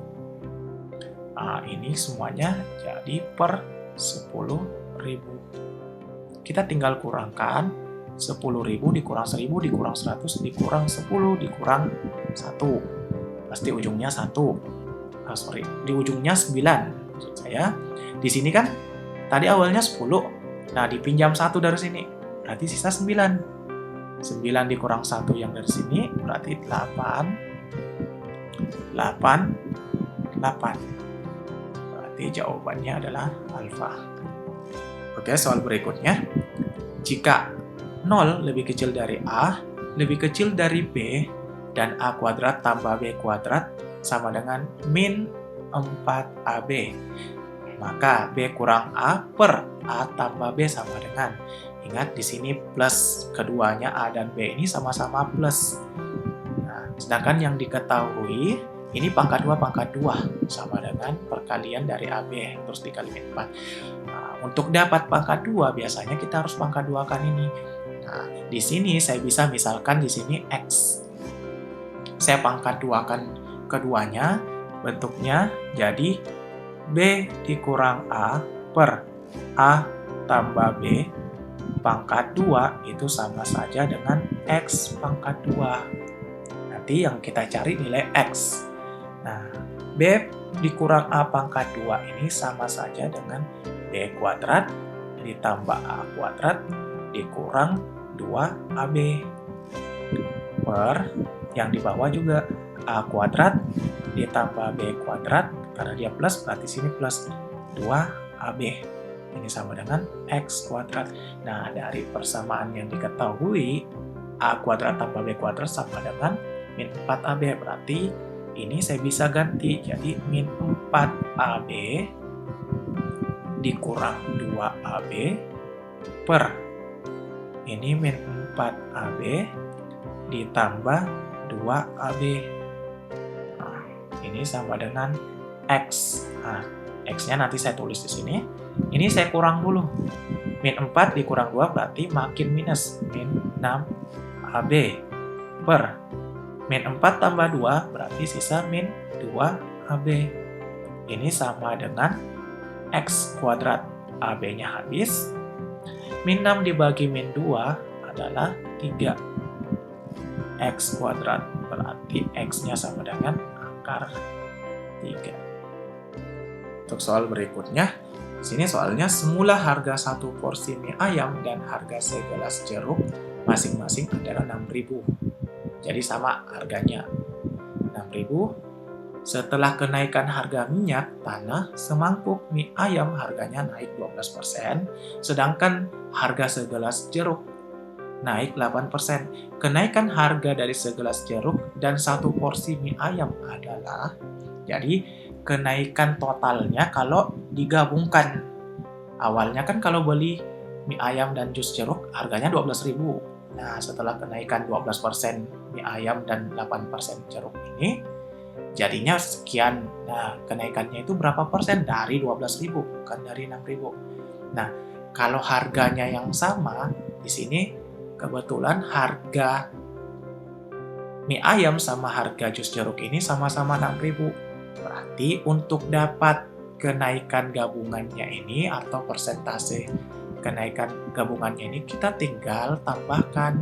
Nah, ini semuanya jadi per 10.000. Kita tinggal kurangkan 10.000 dikurang 1.000 dikurang 100 dikurang 10 dikurang 1. Pasti ujungnya 1. Di ujungnya 9 maksud saya. Di sini kan tadi awalnya 10. Nah, dipinjam 1 dari sini. Berarti sisa 9. 9 dikurang 1 yang dari sini berarti 8. 8. Berarti jawabannya adalah alfa. Oke, soal berikutnya. Jika 0 lebih kecil dari A, lebih kecil dari B, dan A kuadrat tambah B kuadrat sama dengan min 4AB. Maka B kurang A per A tambah B sama dengan, ingat di sini plus, keduanya A dan B ini sama-sama plus. Nah, sedangkan yang diketahui, ini pangkat 2 sama dengan perkalian dari AB, terus dikali min 4. Nah, untuk dapat pangkat 2, biasanya kita harus pangkat 2-kan ini. Nah, di sini saya bisa misalkan di sini X. Saya pangkat 2-kan keduanya, bentuknya jadi B dikurang A per A tambah B pangkat 2 itu sama saja dengan X pangkat 2. Nanti yang kita cari nilai X. Nah, B dikurang A pangkat 2 ini sama saja dengan B kuadrat ditambah A kuadrat dikurang 2AB per yang di bawah juga A kuadrat ditambah B kuadrat, karena dia plus berarti sini plus 2AB. Ini sama dengan X kuadrat. Nah, dari persamaan yang diketahui, A kuadrat tambah B kuadrat sama dengan min 4AB. Berarti ini saya bisa ganti jadi min 4AB dikurang 2AB per ini min 4AB ditambah 2AB. Nah, ini sama dengan X. Nah, X-nya nanti saya tulis di sini. Ini saya kurang dulu. Min 4 dikurang 2 berarti makin minus. Min 6AB per min 4 tambah 2 berarti sisa min 2AB. Ini sama dengan X kuadrat. AB-nya habis. Min 6 dibagi min 2 adalah 3. X kuadrat berarti X-nya sama dengan akar 3. Untuk soal berikutnya, sini soalnya semula harga satu porsi mie ayam dan harga segelas jeruk masing-masing adalah 6.000. Jadi sama harganya 6.000. Setelah kenaikan harga minyak tanah, semangkuk mie ayam harganya naik 12%, sedangkan harga segelas jeruk naik 8%. Kenaikan harga dari segelas jeruk dan satu porsi mie ayam adalah, jadi kenaikan totalnya kalau digabungkan. Awalnya kan kalau beli mie ayam dan jus jeruk harganya 12.000. Nah, setelah kenaikan 12% mie ayam dan 8% jeruk ini, jadinya sekian. Nah, kenaikannya itu berapa persen? Dari 12.000, bukan dari 6.000. Nah, kalau harganya yang sama, di sini kebetulan harga mie ayam sama harga jus jeruk ini sama-sama 6.000. Berarti untuk dapat kenaikan gabungannya ini atau persentase kenaikan gabungannya ini kita tinggal tambahkan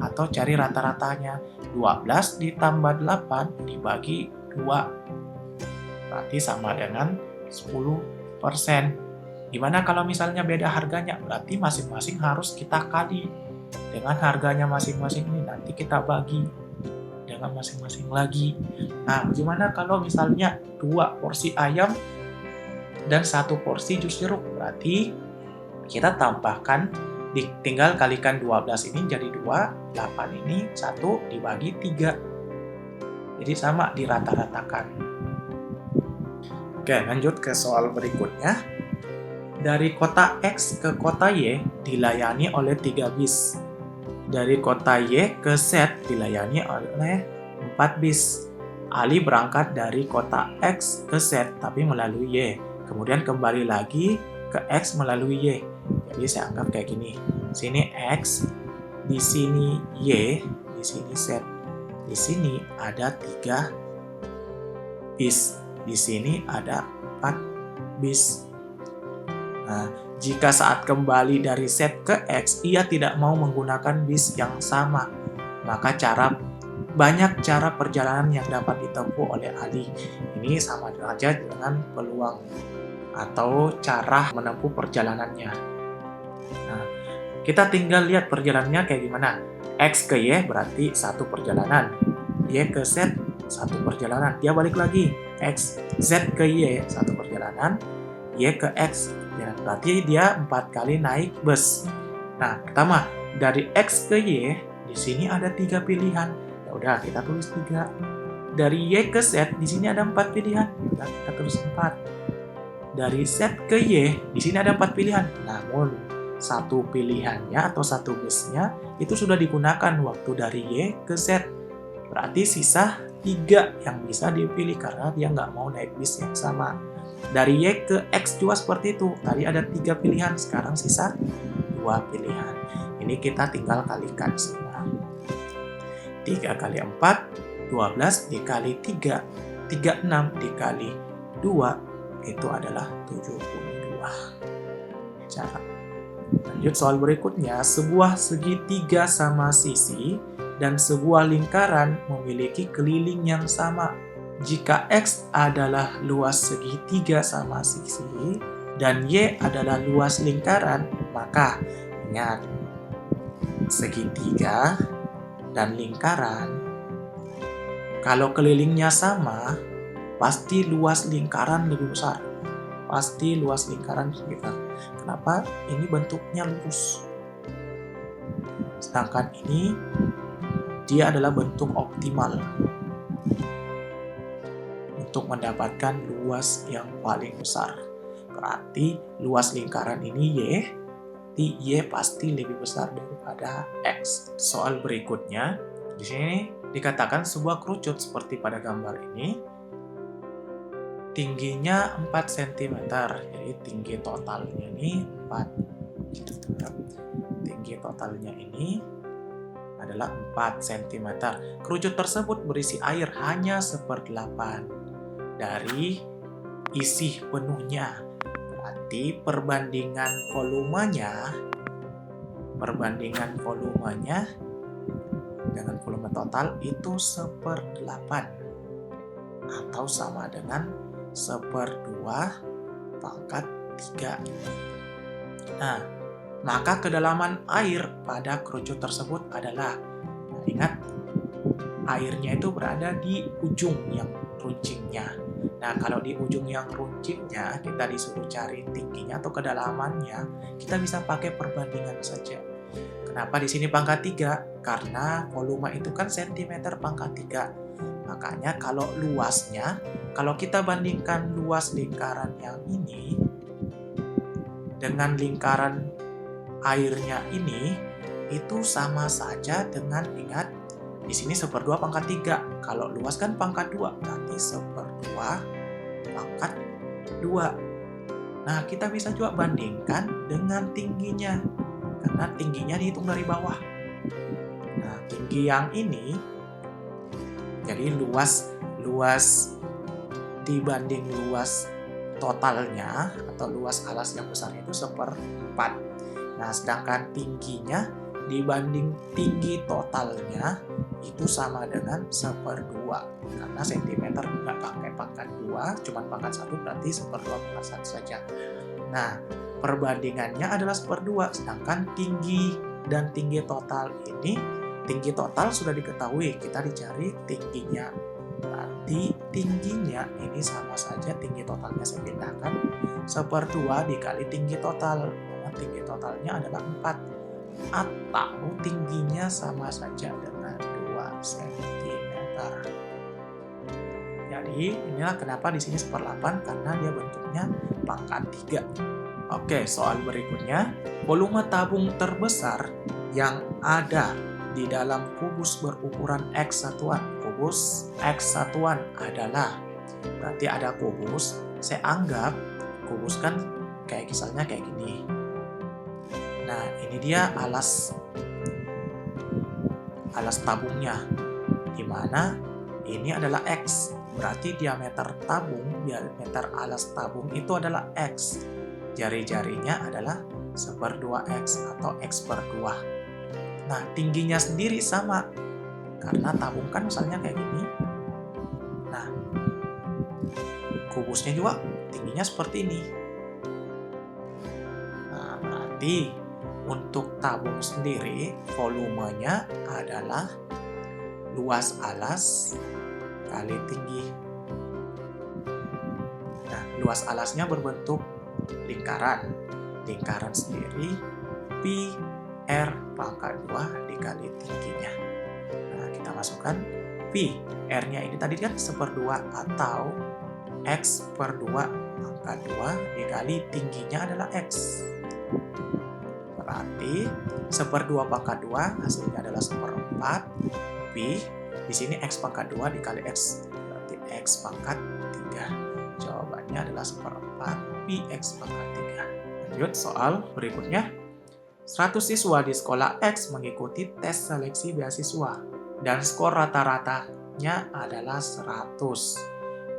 atau cari rata-ratanya. 12 ditambah 8 dibagi 2. Berarti sama dengan 10%. Gimana kalau misalnya beda harganya? Berarti masing-masing harus kita kali dengan harganya masing-masing ini. Nanti kita bagi dengan masing-masing lagi. Nah, gimana kalau misalnya 2 porsi ayam dan 1 porsi jus jeruk? Berarti kita tambahkan tinggal kalikan 12 ini jadi 2, 8 ini 1 dibagi 3. Jadi sama dirata-ratakan. Oke, lanjut ke soal berikutnya. Dari kota X ke kota Y dilayani oleh 3 bis. Dari kota Y ke Z dilayani oleh 4 bis. Ali berangkat dari kota X ke Z tapi melalui Y. Kemudian kembali lagi ke X melalui Y. Jadi saya anggap kayak gini. Sini X, di sini Y, di sini Z. Di sini ada 3 bis. Di sini ada 4 bis. Nah, jika saat kembali dari Z ke X, ia tidak mau menggunakan bis yang sama, maka banyak cara perjalanan yang dapat ditempuh oleh Ali. Ini sama saja dengan peluang atau cara menempuh perjalanannya. Nah, kita tinggal lihat perjalanannya kayak gimana. X ke Y berarti 1 perjalanan. Y ke Z 1 perjalanan. Dia balik lagi. X, Z ke Y 1 perjalanan. Y ke X. Ya, berarti dia 4 kali naik bus. Nah, pertama, dari X ke Y, di sini ada 3 pilihan. Ya udah, kita tulis 3. Dari Y ke Z, di sini ada 4 pilihan. Ya udah, kita tulis 4. Dari Z ke Y, di sini ada 4 pilihan. Namun, satu pilihannya atau satu busnya itu sudah digunakan waktu dari Y ke Z. Berarti sisa 3 yang bisa dipilih karena dia nggak mau naik bis yang sama. Dari Y ke X juga seperti itu. Tadi ada 3 pilihan, sekarang sisa 2 pilihan. Ini kita tinggal kalikan semua. 3 kali 4, 12 dikali 3, 36 dikali 2, itu adalah 72. Cara. Lanjut soal berikutnya, sebuah segitiga sama sisi dan sebuah lingkaran memiliki keliling yang sama. Jika X adalah luas segitiga sama sisi dan Y adalah luas lingkaran, maka ingat, segitiga dan lingkaran, kalau kelilingnya sama, pasti luas lingkaran lebih besar. Pasti luas lingkaran lebih besar. Kenapa? Ini bentuknya lurus. Sedangkan ini, dia adalah bentuk optimal untuk mendapatkan luas yang paling besar. Berarti luas lingkaran ini Y pasti lebih besar daripada X. Soal berikutnya, di sini dikatakan sebuah kerucut seperti pada gambar ini, tingginya 4 cm. Jadi tinggi totalnya ini 4. Tinggi totalnya ini adalah 4 cm. Kerucut tersebut berisi air hanya 1/8 dari isi penuhnya. Berarti perbandingan volumenya dengan volume total itu 1/8 atau sama dengan 1/2 pangkat 3. Nah, maka kedalaman air pada kerucut tersebut adalah, ingat, airnya itu berada di ujung yang runcingnya. Nah, kalau di ujung yang runcingnya kita disuruh cari tingginya atau kedalamannya, kita bisa pakai perbandingan saja. Kenapa di sini pangkat 3? Karena volume itu kan cm pangkat 3. Makanya kalau luasnya, kalau kita bandingkan luas lingkaran yang ini dengan lingkaran airnya ini, itu sama saja dengan, ingat, di sini 1/2 pangkat 3. Kalau luas kan pangkat 2, berarti 1/2 pangkat 2. Nah, kita bisa juga bandingkan dengan tingginya, karena tingginya dihitung dari bawah. Nah, tinggi yang ini, jadi luas dibanding luas totalnya atau luas alas yang besar itu 1/4. Nah, sedangkan tingginya dibanding tinggi totalnya itu sama dengan 1/2. Karena cm nggak pakai pangkat 2, cuma pangkat 1, berarti 1/2 pangkat 1 saja. Nah, perbandingannya adalah 1/2, sedangkan tinggi dan tinggi total ini, tinggi total sudah diketahui, kita dicari tingginya. Berarti tingginya ini sama saja, tinggi totalnya saya pindahkan, 1/2 dikali tinggi total. Karena tinggi totalnya adalah 4. atau tingginya sama saja dengan 2 cm. Jadi inilah kenapa di sini 1/8 karena dia bentuknya pangkat 3. Oke, soal berikutnya, volume tabung terbesar yang ada di dalam kubus berukuran X satuan. Kubus X satuan adalah, berarti ada kubus, saya anggap kubus kan kayak misalnya kayak gini. Nah, ini dia alas tabungnya, di mana ini adalah X. Berarti diameter alas tabung itu adalah X. Jari-jarinya adalah 1/2X atau X/2. Nah, tingginya sendiri sama. Karena tabung kan misalnya kayak gini. Nah, kubusnya juga tingginya seperti ini. Nah, berarti untuk tabung sendiri, volumenya adalah luas alas kali tinggi. Nah, luas alasnya berbentuk lingkaran. Lingkaran sendiri pi R pangkat 2 dikali tingginya. Nah, kita masukkan pi. R-nya ini tadi kan 1/2 atau X/2 pangkat 2 dikali tingginya adalah X. Berarti 1/2 pangkat 2 hasilnya adalah 1/4 pi. Di sini X pangkat 2 dikali X, berarti X pangkat 3. Jawabannya adalah 1/4 pi X pangkat 3. Lanjut soal berikutnya. 100 siswa di sekolah X mengikuti tes seleksi beasiswa dan skor rata-ratanya adalah 100.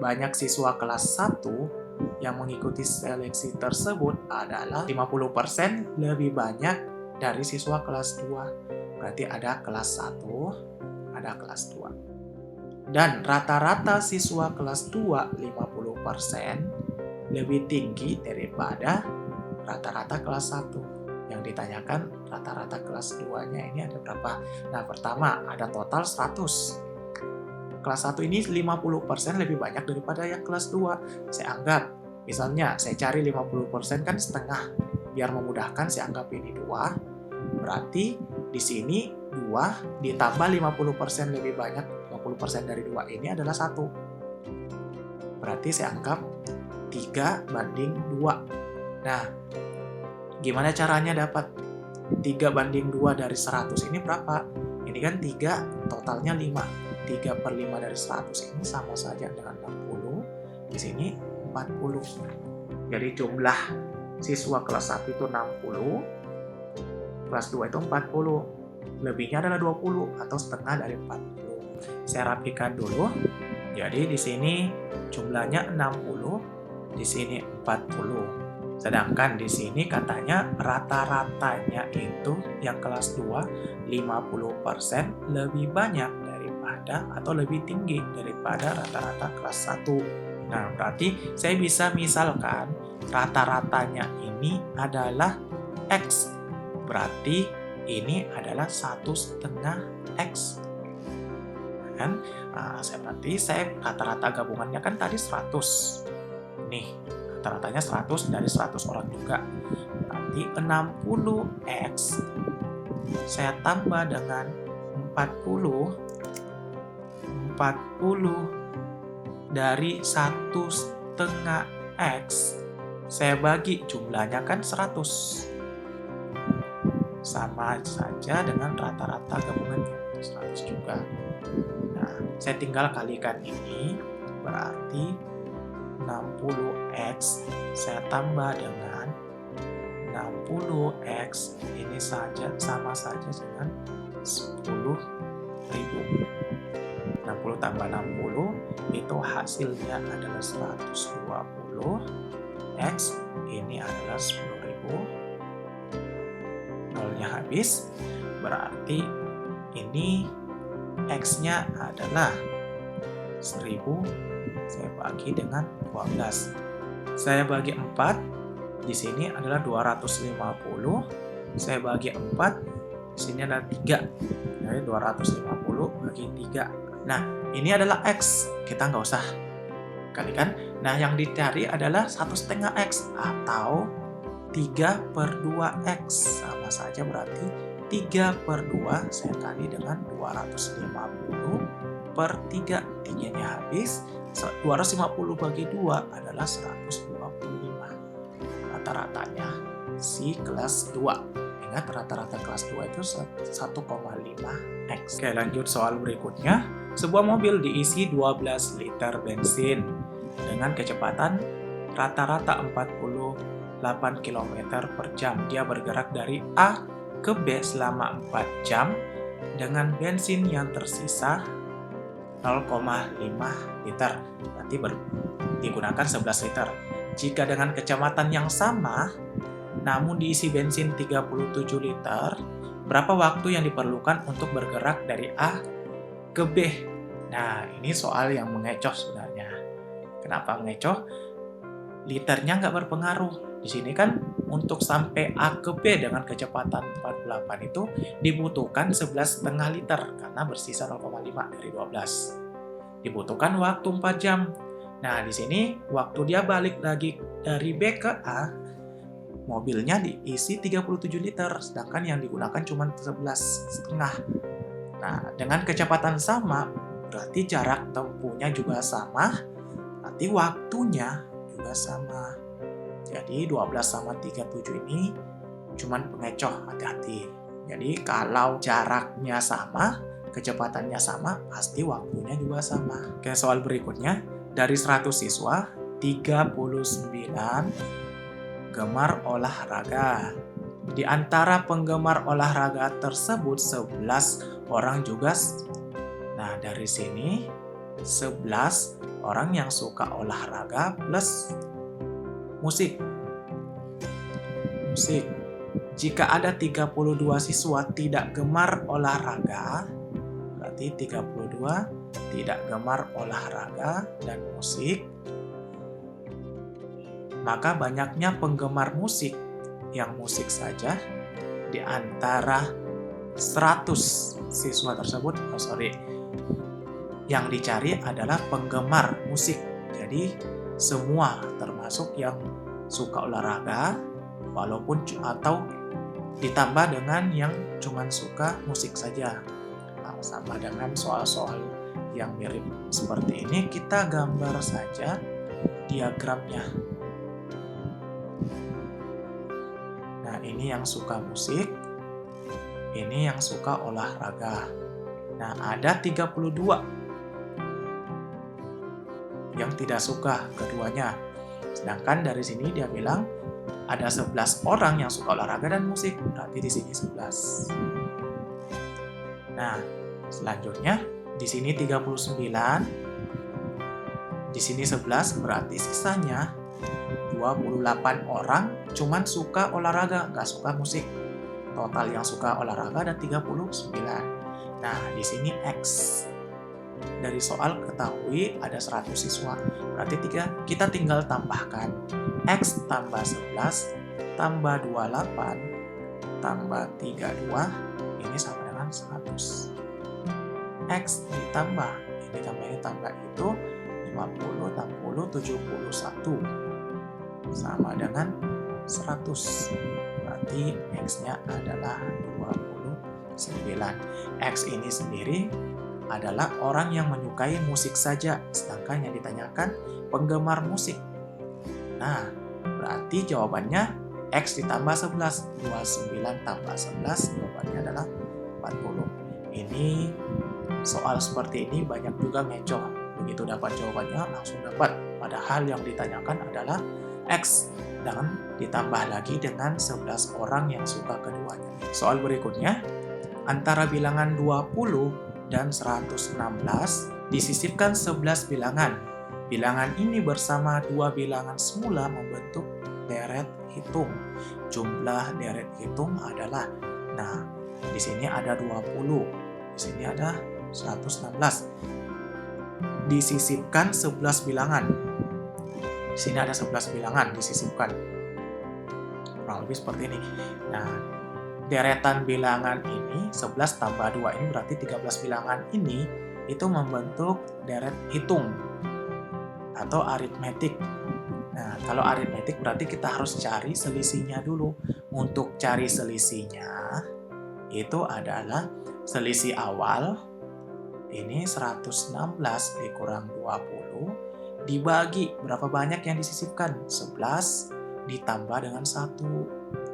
Banyak siswa kelas 1 yang mengikuti seleksi tersebut adalah 50% lebih banyak dari siswa kelas 2. Berarti ada kelas 1, ada kelas 2. Dan rata-rata siswa kelas 2 50% lebih tinggi daripada rata-rata kelas 1. Yang ditanyakan rata-rata kelas 2-nya ini ada berapa? Nah, pertama ada total 100. Kelas 1 ini 50% lebih banyak daripada yang kelas 2. Saya anggap, misalnya saya cari 50% kan setengah. Biar memudahkan saya anggap ini 2. Berarti di sini 2 ditambah 50% lebih banyak, 50% dari 2 ini adalah 1. Berarti saya anggap 3/2. Nah, gimana caranya dapat 3/2 dari 100 ini berapa? Ini kan 3, totalnya 5. 3/5 dari 100 ini sama saja dengan 60. Di sini 40. Jadi jumlah siswa kelas 1 itu 60, kelas 2 itu 40. Lebihnya adalah 20 atau setengah dari 40. Saya rapikan dulu. Jadi di sini jumlahnya 60, di sini 40. Sedangkan di sini katanya rata-ratanya itu yang kelas 2 50% lebih banyak daripada atau lebih tinggi daripada rata-rata kelas 1. Nah, berarti saya bisa misalkan rata-ratanya ini adalah X. Berarti ini adalah 1/2 X. Kan? Nah, saya rata-rata gabungannya kan tadi 100. Nih, rata-ratanya 100 dari 100 orang juga. Berarti 60X saya tambah dengan 40 dari 1/2 X. Saya bagi jumlahnya kan 100. Sama saja dengan rata-rata gabungannya 100 juga. Nah, saya tinggal kalikan ini, berarti 60X saya tambah dengan 60X ini saja sama saja dengan 10.000. 60 tambah 60 itu hasilnya adalah 120. X ini adalah 10.000. Nolnya habis, berarti ini X-nya adalah 1000. Saya bagi dengan 12. Saya bagi 4, di sini adalah 250. Saya bagi 4, di sini adalah 3. Jadi 250 bagi 3. Nah, ini adalah X. Kita nggak usah kalikan. Nah, yang dicari adalah 1/2 X atau 3/2X. Sama saja berarti 3/2 saya kali dengan 250/3. 3-nya habis. 250 bagi 2 adalah 125. Rata-ratanya si kelas 2. Ingat rata-rata kelas 2 itu 1,5X. Oke, lanjut soal berikutnya. Sebuah mobil diisi 12 liter bensin dengan kecepatan rata-rata 48 km per jam. Dia bergerak dari A ke B selama 4 jam dengan bensin yang tersisa 0,5 liter. Berarti digunakan 11 liter. Jika dengan kecepatan yang sama, namun diisi bensin 37 liter, berapa waktu yang diperlukan untuk bergerak dari A ke B? Nah, ini soal yang mengecoh sebenarnya. Kenapa mengecoh? Liternya nggak berpengaruh. Di sini kan untuk sampai A ke B dengan kecepatan 48 itu dibutuhkan 11,5 liter karena bersisa 0,5 dari 12. Dibutuhkan waktu 4 jam. Nah, di sini waktu dia balik lagi dari B ke A, mobilnya diisi 37 liter, sedangkan yang digunakan cuma 11,5. Nah, dengan kecepatan sama, berarti jarak tempuhnya juga sama, berarti waktunya juga sama. Jadi 12 sama 37 ini cuman pengecoh, hati-hati. Jadi kalau jaraknya sama, kecepatannya sama, pasti waktunya juga sama. Oke, soal berikutnya. Dari 100 siswa, 39 gemar olahraga. Di antara penggemar olahraga tersebut 11 orang juga. Nah, dari sini 11 orang yang suka olahraga plus musik. Jika ada 32 siswa tidak gemar olahraga, berarti 32 tidak gemar olahraga dan musik, maka banyaknya penggemar musik yang musik saja di antara 100 siswa tersebut. Yang dicari adalah penggemar musik. Jadi semua termasuk yang suka olahraga walaupun atau ditambah dengan yang cuma suka musik saja. Nah, sama dengan soal-soal yang mirip seperti ini, kita gambar saja diagramnya. Nah, ini yang suka musik, ini yang suka olahraga. Nah, ada 32 yang tidak suka keduanya. Sedangkan dari sini dia bilang ada 11 orang yang suka olahraga dan musik, berarti di sini 11. Nah, selanjutnya di sini 39, di sini 11, berarti sisanya 28 orang cuman suka olahraga, nggak suka musik. Total yang suka olahraga ada 39. Nah, di sini X. Dari soal ketahui ada 100 siswa. Berarti kita tinggal tambahkan X tambah 11 tambah 28 tambah 32, ini sama dengan 100. X ditambah, ini tambah itu 50, 60, 71 sama dengan 100. Berarti X-nya adalah 29. X ini sendiri adalah orang yang menyukai musik saja, sedangkan yang ditanyakan penggemar musik. Nah, berarti jawabannya X ditambah 11. 29 tambah 11, jawabannya adalah 40. Ini soal seperti ini banyak juga ngecoh. Begitu dapat jawabannya langsung dapat. Padahal yang ditanyakan adalah X dan ditambah lagi dengan 11 orang yang suka keduanya. Soal berikutnya, antara bilangan 20 dan 116 disisipkan 11 bilangan. Bilangan ini bersama dua bilangan semula membentuk deret hitung. Jumlah deret hitung adalah, nah, di sini ada 20, di sini ada 116. Disisipkan 11 bilangan. Di sini ada 11 bilangan disisipkan. Kurang lebih seperti ini. Nah, deretan bilangan ini 11 tambah 2 ini berarti 13 bilangan ini itu membentuk deret hitung atau aritmetik. Nah, Kalau aritmetik berarti kita harus cari selisihnya dulu. Untuk cari selisihnya, itu adalah selisih awal, ini 116 dikurang 20, dibagi berapa banyak yang disisipkan? 11 ditambah dengan 1,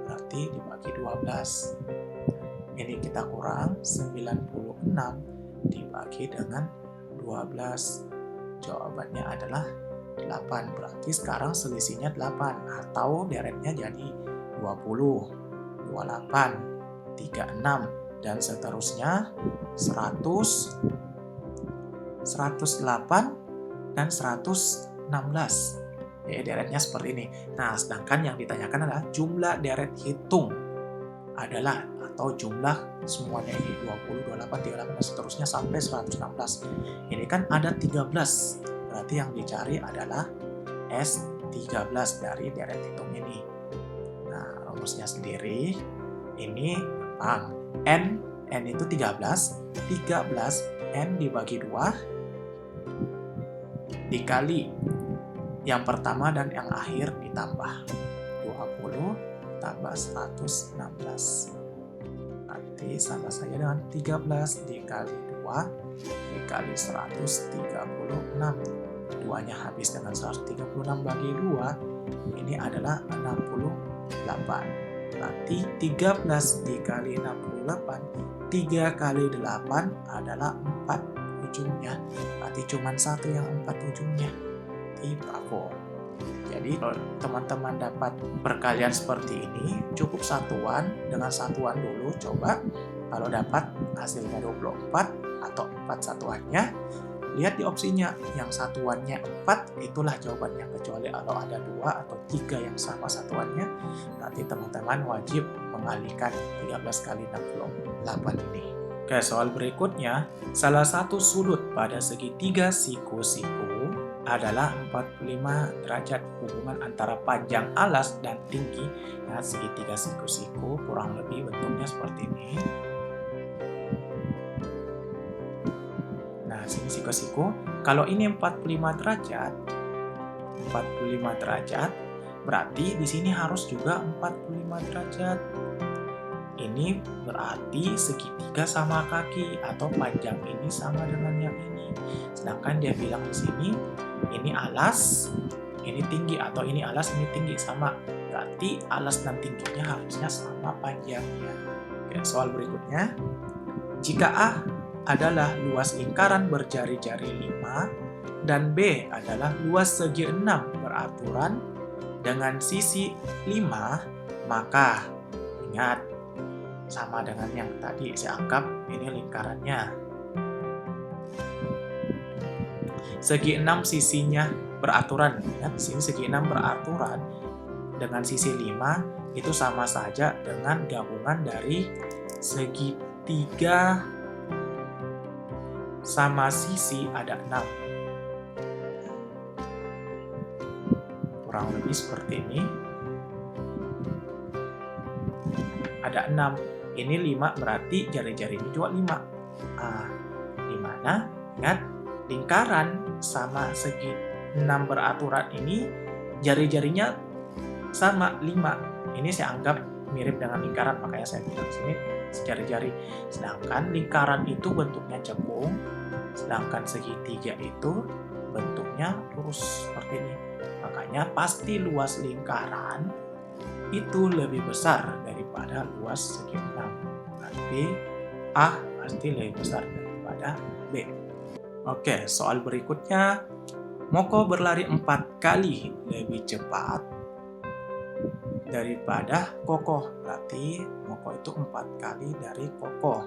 berarti dibagi 12. Ini kita kurang 96 dibagi dengan 12. Jawabannya adalah 8. Berarti sekarang selisihnya 8 atau deretnya jadi 20, 28, 36 dan seterusnya 100, 108 dan 116. Deretnya seperti ini. Nah, sedangkan yang ditanyakan adalah jumlah deret hitung adalah atau jumlah semuanya ini 20, 28, 38 dan seterusnya sampai 116. Ini kan ada 13. Berarti yang dicari adalah S13 dari deret hitung ini. Nah, rumusnya sendiri ini N itu 13 N dibagi 2 dikali yang pertama dan yang akhir ditambah 20 tambah 116. Berarti sama saja dengan 13 dikali 2 dikali 136. Duanya habis dengan 136 bagi 2, ini adalah 68. Berarti 13 dikali 68, 3 kali 8 adalah 4 ujungnya. Berarti cuma satu yang 4 ujungnya. Bravo. Jadi kalau teman-teman dapat perkalian seperti ini, cukup satuan, dengan satuan dulu coba. Kalau dapat hasilnya 24 atau 4 satuannya, lihat di opsinya, yang satuannya 4 itulah jawabannya, kecuali kalau ada 2 atau 3 yang sama satuannya, berarti teman-teman wajib mengalihkan 13 kali 68 ini. Oke, soal berikutnya, salah satu sudut pada segitiga siku-siku adalah 45 derajat. Hubungan antara panjang alas dan tinggi segitiga siku-siku kurang lebih bentuknya seperti ini. Nah, sini siku-siku. Kalau ini 45 derajat, berarti di sini harus juga 45 derajat. Ini berarti segitiga sama kaki atau panjang ini sama dengan yang ini. Sedangkan dia bilang di sini ini alas, ini tinggi, atau ini alas, ini tinggi, sama. Berarti alas dan tingginya harusnya sama panjangnya. Oke, soal berikutnya. Jika A adalah luas lingkaran berjari-jari 5 dan B adalah luas segi 6 beraturan dengan sisi 5, maka ingat, sama dengan yang tadi saya anggap ini lingkarannya. Segi 6 sisinya beraturan, ya, sini segi 6 beraturan dengan sisi 5 itu sama saja dengan gabungan dari segitiga sama sisi ada 6. Kurang lebih seperti ini. Ada 6. Ini 5 berarti jari-jari ini juga 5. Di mana? Ingat, lingkaran sama segi 6 beraturan ini jari-jarinya sama 5. Ini saya anggap mirip dengan lingkaran, makanya saya bilang sini jari-jari. Sedangkan lingkaran itu bentuknya cekung, sedangkan segitiga itu bentuknya lurus seperti ini. Makanya pasti luas lingkaran itu lebih besar daripada luas segi 6. Berarti A pasti lebih besar daripada B. Oke, soal berikutnya. Moko berlari 4 kali lebih cepat daripada Koko. Berarti Moko itu 4 kali dari Koko.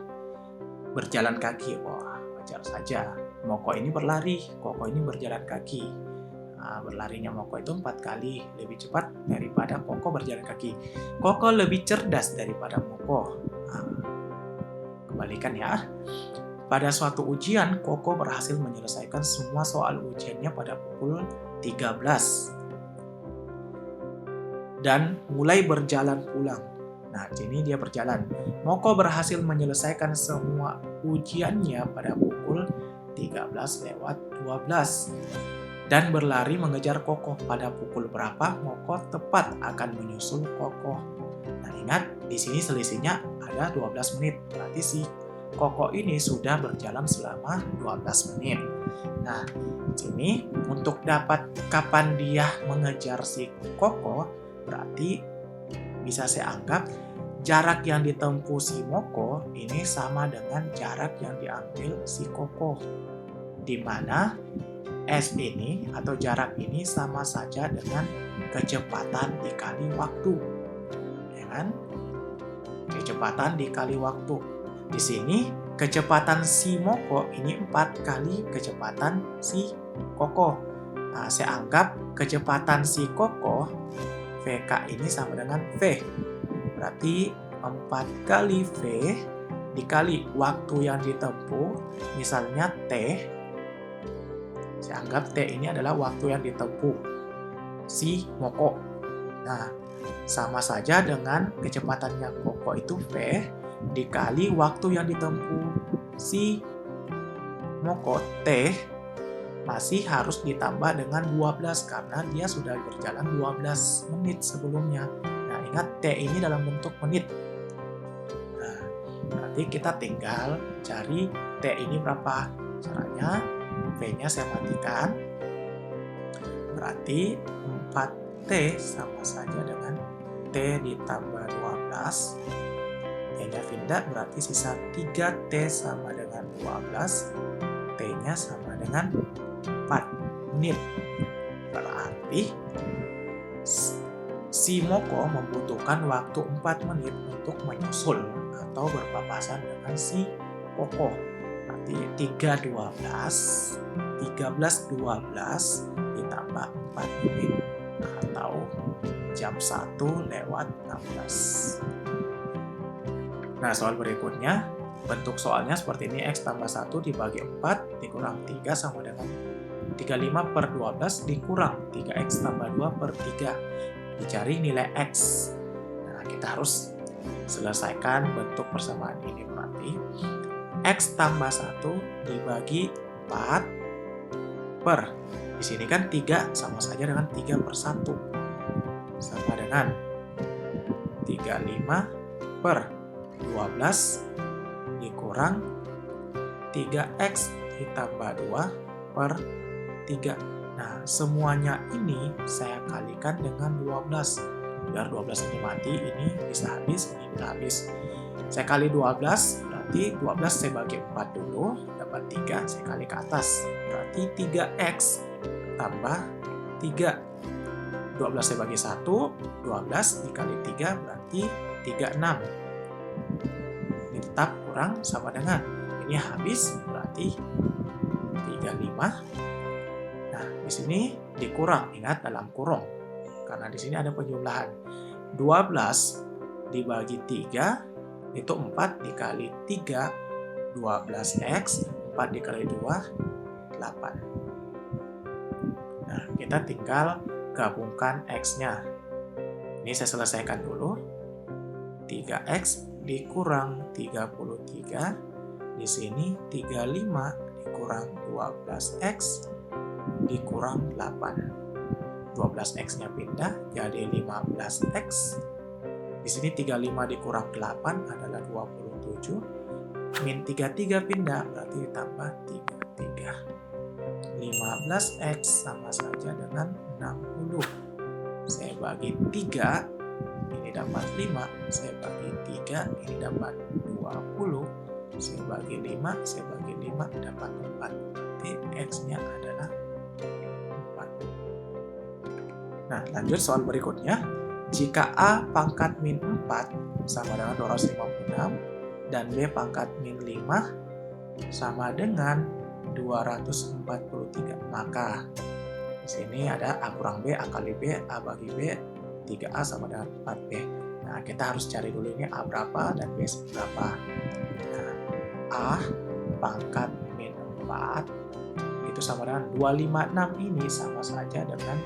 Berjalan kaki. Wah, wajar saja. Moko ini berlari, Koko ini berjalan kaki. Berlarinya Moko itu 4 kali lebih cepat daripada Koko berjalan kaki. Koko lebih cerdas daripada Moko. Kembalikan ya. Pada suatu ujian, Koko berhasil menyelesaikan semua soal ujiannya pada pukul 13 dan mulai berjalan pulang. Nah, sini dia berjalan. Moko berhasil menyelesaikan semua ujiannya pada pukul 13:12. dan berlari mengejar Koko. Pada pukul berapa Moko tepat akan menyusul Koko? Nah, ingat di sini selisihnya ada 12 menit. Berarti si Koko ini sudah berjalan selama 12 menit. Nah, sini untuk dapat kapan dia mengejar si Koko, berarti bisa saya anggap jarak yang ditempuh si Moko ini sama dengan jarak yang diambil si Koko. Di mana S ini atau jarak ini sama saja dengan kecepatan dikali waktu. Ya kan? Kecepatan dikali waktu. Di sini kecepatan si Moko ini 4 kali kecepatan si Koko. Nah, saya anggap kecepatan si Koko VK ini sama dengan V. Berarti 4 kali V dikali waktu yang ditempuh, misalnya T. Saya anggap T ini adalah waktu yang ditempuh si Moko. Nah, sama saja dengan kecepatannya Koko itu V dikali waktu yang ditempuh si Moko T masih harus ditambah dengan 12 karena dia sudah berjalan 12 menit sebelumnya. Nah, ingat T ini dalam bentuk menit. Nah, berarti kita tinggal cari T ini berapa. Caranya V-nya saya matikan. Berarti 4T sama saja dengan T ditambah 12. T-nya pindah berarti sisa 3T sama dengan 12. T-nya sama dengan 4 menit. Berarti si Moko membutuhkan waktu 4 menit untuk menyusul atau berpapasan dengan si Koko. Berarti 13:12 ditambah 4 menit atau jam 1:16. Nah, soal berikutnya, bentuk soalnya seperti ini. X tambah 1 dibagi 4 dikurang 3 sama dengan 35/12 dikurang 3X tambah 2 per 3. Dicari nilai X. Nah, kita harus selesaikan bentuk persamaan ini. Berarti X tambah 1 dibagi 4 per. Di sini kan 3 sama saja dengan 3/1. Sama dengan 35/12 dikurang 3X ditambah 2 per 3. Nah, semuanya ini saya kalikan dengan 12. Biar 12 ini mati, ini bisa habis, ini bisa habis. Saya kali 12, berarti 12 saya bagi 4 dulu, dapat 3, saya kali ke atas. Berarti 3X tambah 3. 12 saya bagi 1, 12 dikali 3 berarti 36. Ini tetap kurang sama dengan. Ini habis berarti 35. Nah, di sini dikurang, ingat dalam kurung. Karena di sini ada penjumlahan. 12 dibagi 3 itu 4 dikali 3, 12X, 4 dikali 2, 8. Nah, kita tinggal gabungkan X-nya. Ini saya selesaikan dulu. 3X dikurang 33. Di sini 35 dikurang 12X dikurang 8. 12X-nya pindah jadi 15X. Di sini 35 dikurang 8 adalah 27. Min 33 pindah berarti ditambah 33. 15X sama saja dengan 60. Saya bagi 3, ini dapat 5. Saya bagi 3, ini dapat 20. Saya bagi 5, saya bagi 5, dapat 4. Berarti X-nya adalah 4. Nah, lanjut soal berikutnya. Jika A pangkat min 4 sama dengan 256 dan B pangkat min 5 sama dengan 243, maka di sini ada A kurang B, A kali B, A bagi B, 3A sama dengan 4B. Nah, kita harus cari dulu ini A berapa dan B berapa. Nah, A pangkat min 4 itu sama dengan 256, ini sama saja dengan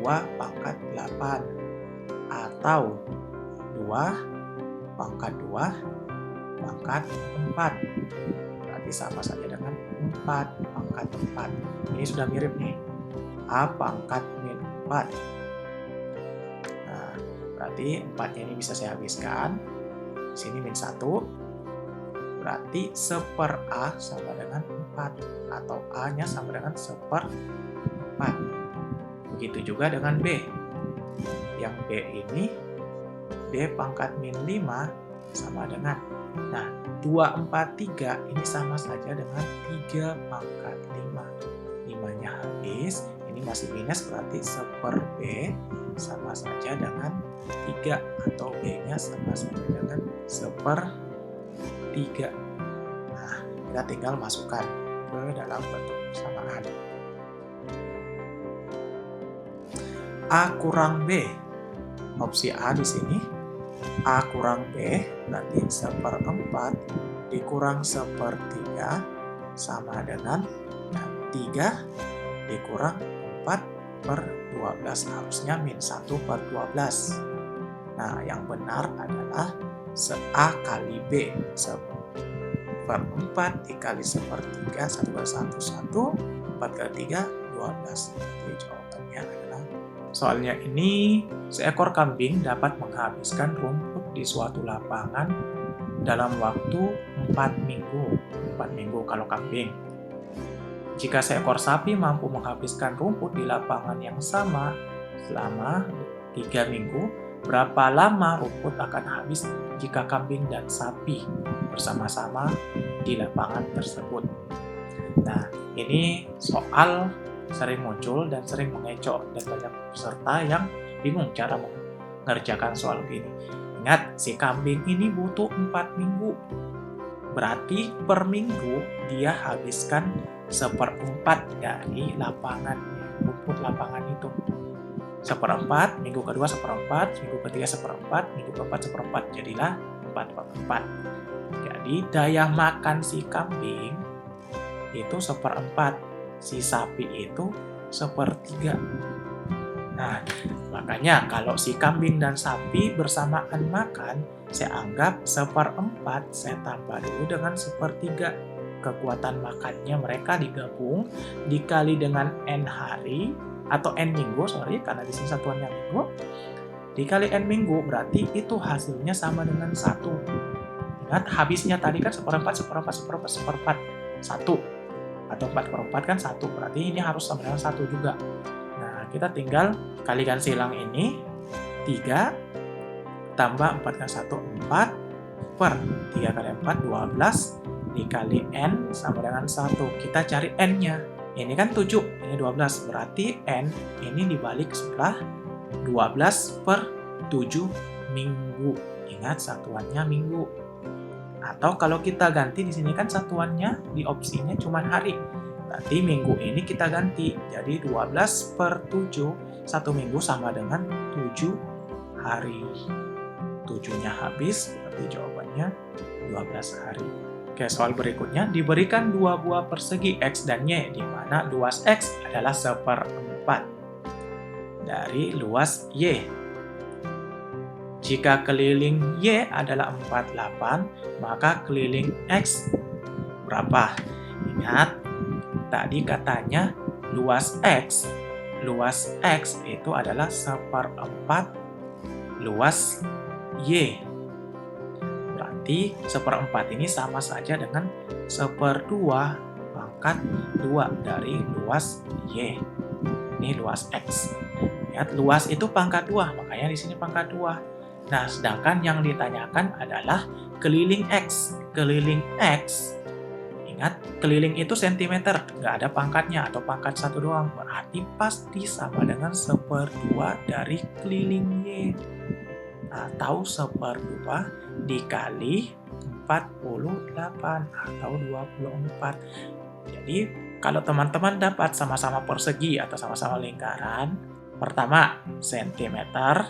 2 pangkat 8 atau 2 pangkat 2 pangkat 4. Berarti sama saja dengan 4 pangkat 4. Ini sudah mirip nih. A pangkat min 4. Nah, berarti 4-nya ini bisa saya habiskan. Di sini min 1. Berarti 1/A sama dengan 4. Atau A-nya sama dengan 1/4. Begitu juga dengan B. Yang B ini, B pangkat min 5 sama dengan, nah 2/4/3 ini sama saja dengan 3 pangkat 5. 5-nya habis, ini masih minus berarti 1/B sama saja dengan 3 atau B-nya sama saja dengan 1/3. Nah, kita tinggal masukkan ke dalam bentuk persamaan. A kurang B. Opsi A di sini, A kurang B berarti 1/4 dikurang 1/3 sama dengan 3 dikurang 4/12, harusnya min 1/12. Nah, yang benar adalah A kali B, 1/4 dikali 1/3, 1 kali 1, 1, 4 kali 3, 12. Jadi jawabannya adalah, soalnya ini seekor kambing dapat menghabiskan rumput di suatu lapangan dalam waktu 4 minggu. 4 minggu kalau kambing. Jika seekor sapi mampu menghabiskan rumput di lapangan yang sama selama 3 minggu, berapa lama rumput akan habis jika kambing dan sapi bersama-sama di lapangan tersebut? Nah, ini soal sering muncul dan sering mengecoh, dan banyak peserta yang bingung cara mengerjakan soal begini. Ingat, si kambing ini butuh 4 minggu. Berarti per minggu dia habiskan 1/4 dari lapangan, rumput lapangan itu. 1/4, minggu kedua 1/4, minggu ketiga 1/4, minggu keempat 1/4, jadilah 4/4. Jadi daya makan si kambing itu 1/4, si sapi itu 1/3. Nah, makanya kalau si kambing dan sapi bersamaan makan, saya anggap 1/4 saya tambah dulu dengan 1/3. Kekuatan makannya mereka digabung, dikali dengan N hari, atau N minggu, karena di sini satuannya minggu, dikali N minggu, berarti itu hasilnya sama dengan 1. Ingat, habisnya tadi kan 1/4, 1/4, 1/4, 1/4, 1. Atau 4/4 kan 1, berarti ini harus sama dengan 1 juga. Nah, kita tinggal kalikan silang ini, 3, tambah 4 kali 1, 4, per 3 kali 4, 12, dikali N sama dengan 1. Kita cari N-nya. Ini kan 7, ini 12. Berarti N ini dibalik sebelah 12/7 minggu. Ingat, satuannya minggu. Atau kalau kita ganti di sini kan satuannya di opsinya cuma hari. Berarti minggu ini kita ganti. Jadi 12/7, 1 minggu sama dengan 7 hari. 7-nya habis, berarti jawabannya 12 hari. Oke, soal berikutnya, diberikan 2 buah persegi X dan Y, di mana luas X adalah 1/4 dari luas Y. Jika keliling Y adalah 48, maka keliling X berapa? Ingat, tadi katanya luas X itu adalah 1/4 luas Y. Berarti 1/4 ini sama saja dengan 1/2 pangkat 2 dari luas Y. Ini luas X. Lihat, luas itu pangkat 2, makanya di sini pangkat 2. Nah, sedangkan yang ditanyakan adalah keliling X. Keliling X, ingat, keliling itu sentimeter, nggak ada pangkatnya atau pangkat 1 doang. Berarti pasti sama dengan 1/2 dari keliling Y. Atau 1/2 dikali 48 atau 24. Jadi, kalau teman-teman dapat sama-sama persegi atau sama-sama lingkaran, pertama, sentimeter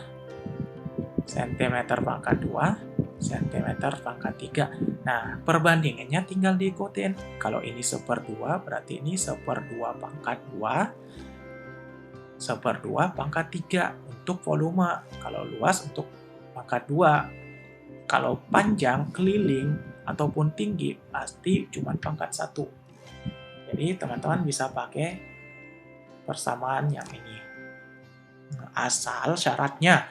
pangkat 2, sentimeter pangkat 3. Nah, perbandingannya tinggal diikutin. Kalau ini 1/2, berarti ini 1/2 pangkat 2, 1/2 pangkat 3 untuk volume. Kalau luas untuk pangkat 2. Kalau panjang, keliling, ataupun tinggi, pasti cuma pangkat 1. Jadi, teman-teman bisa pakai persamaan yang ini. Asal syaratnya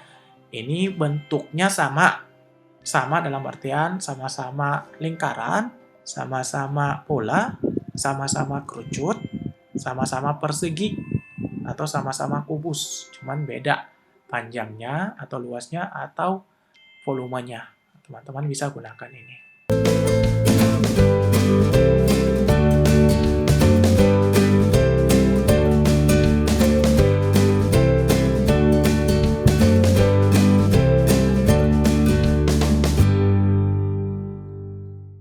ini bentuknya sama. Sama dalam artian sama-sama lingkaran, sama-sama pola, sama-sama kerucut, sama-sama persegi, atau sama-sama kubus. Cuman beda panjangnya atau luasnya atau volumenya. Teman-teman bisa gunakan ini.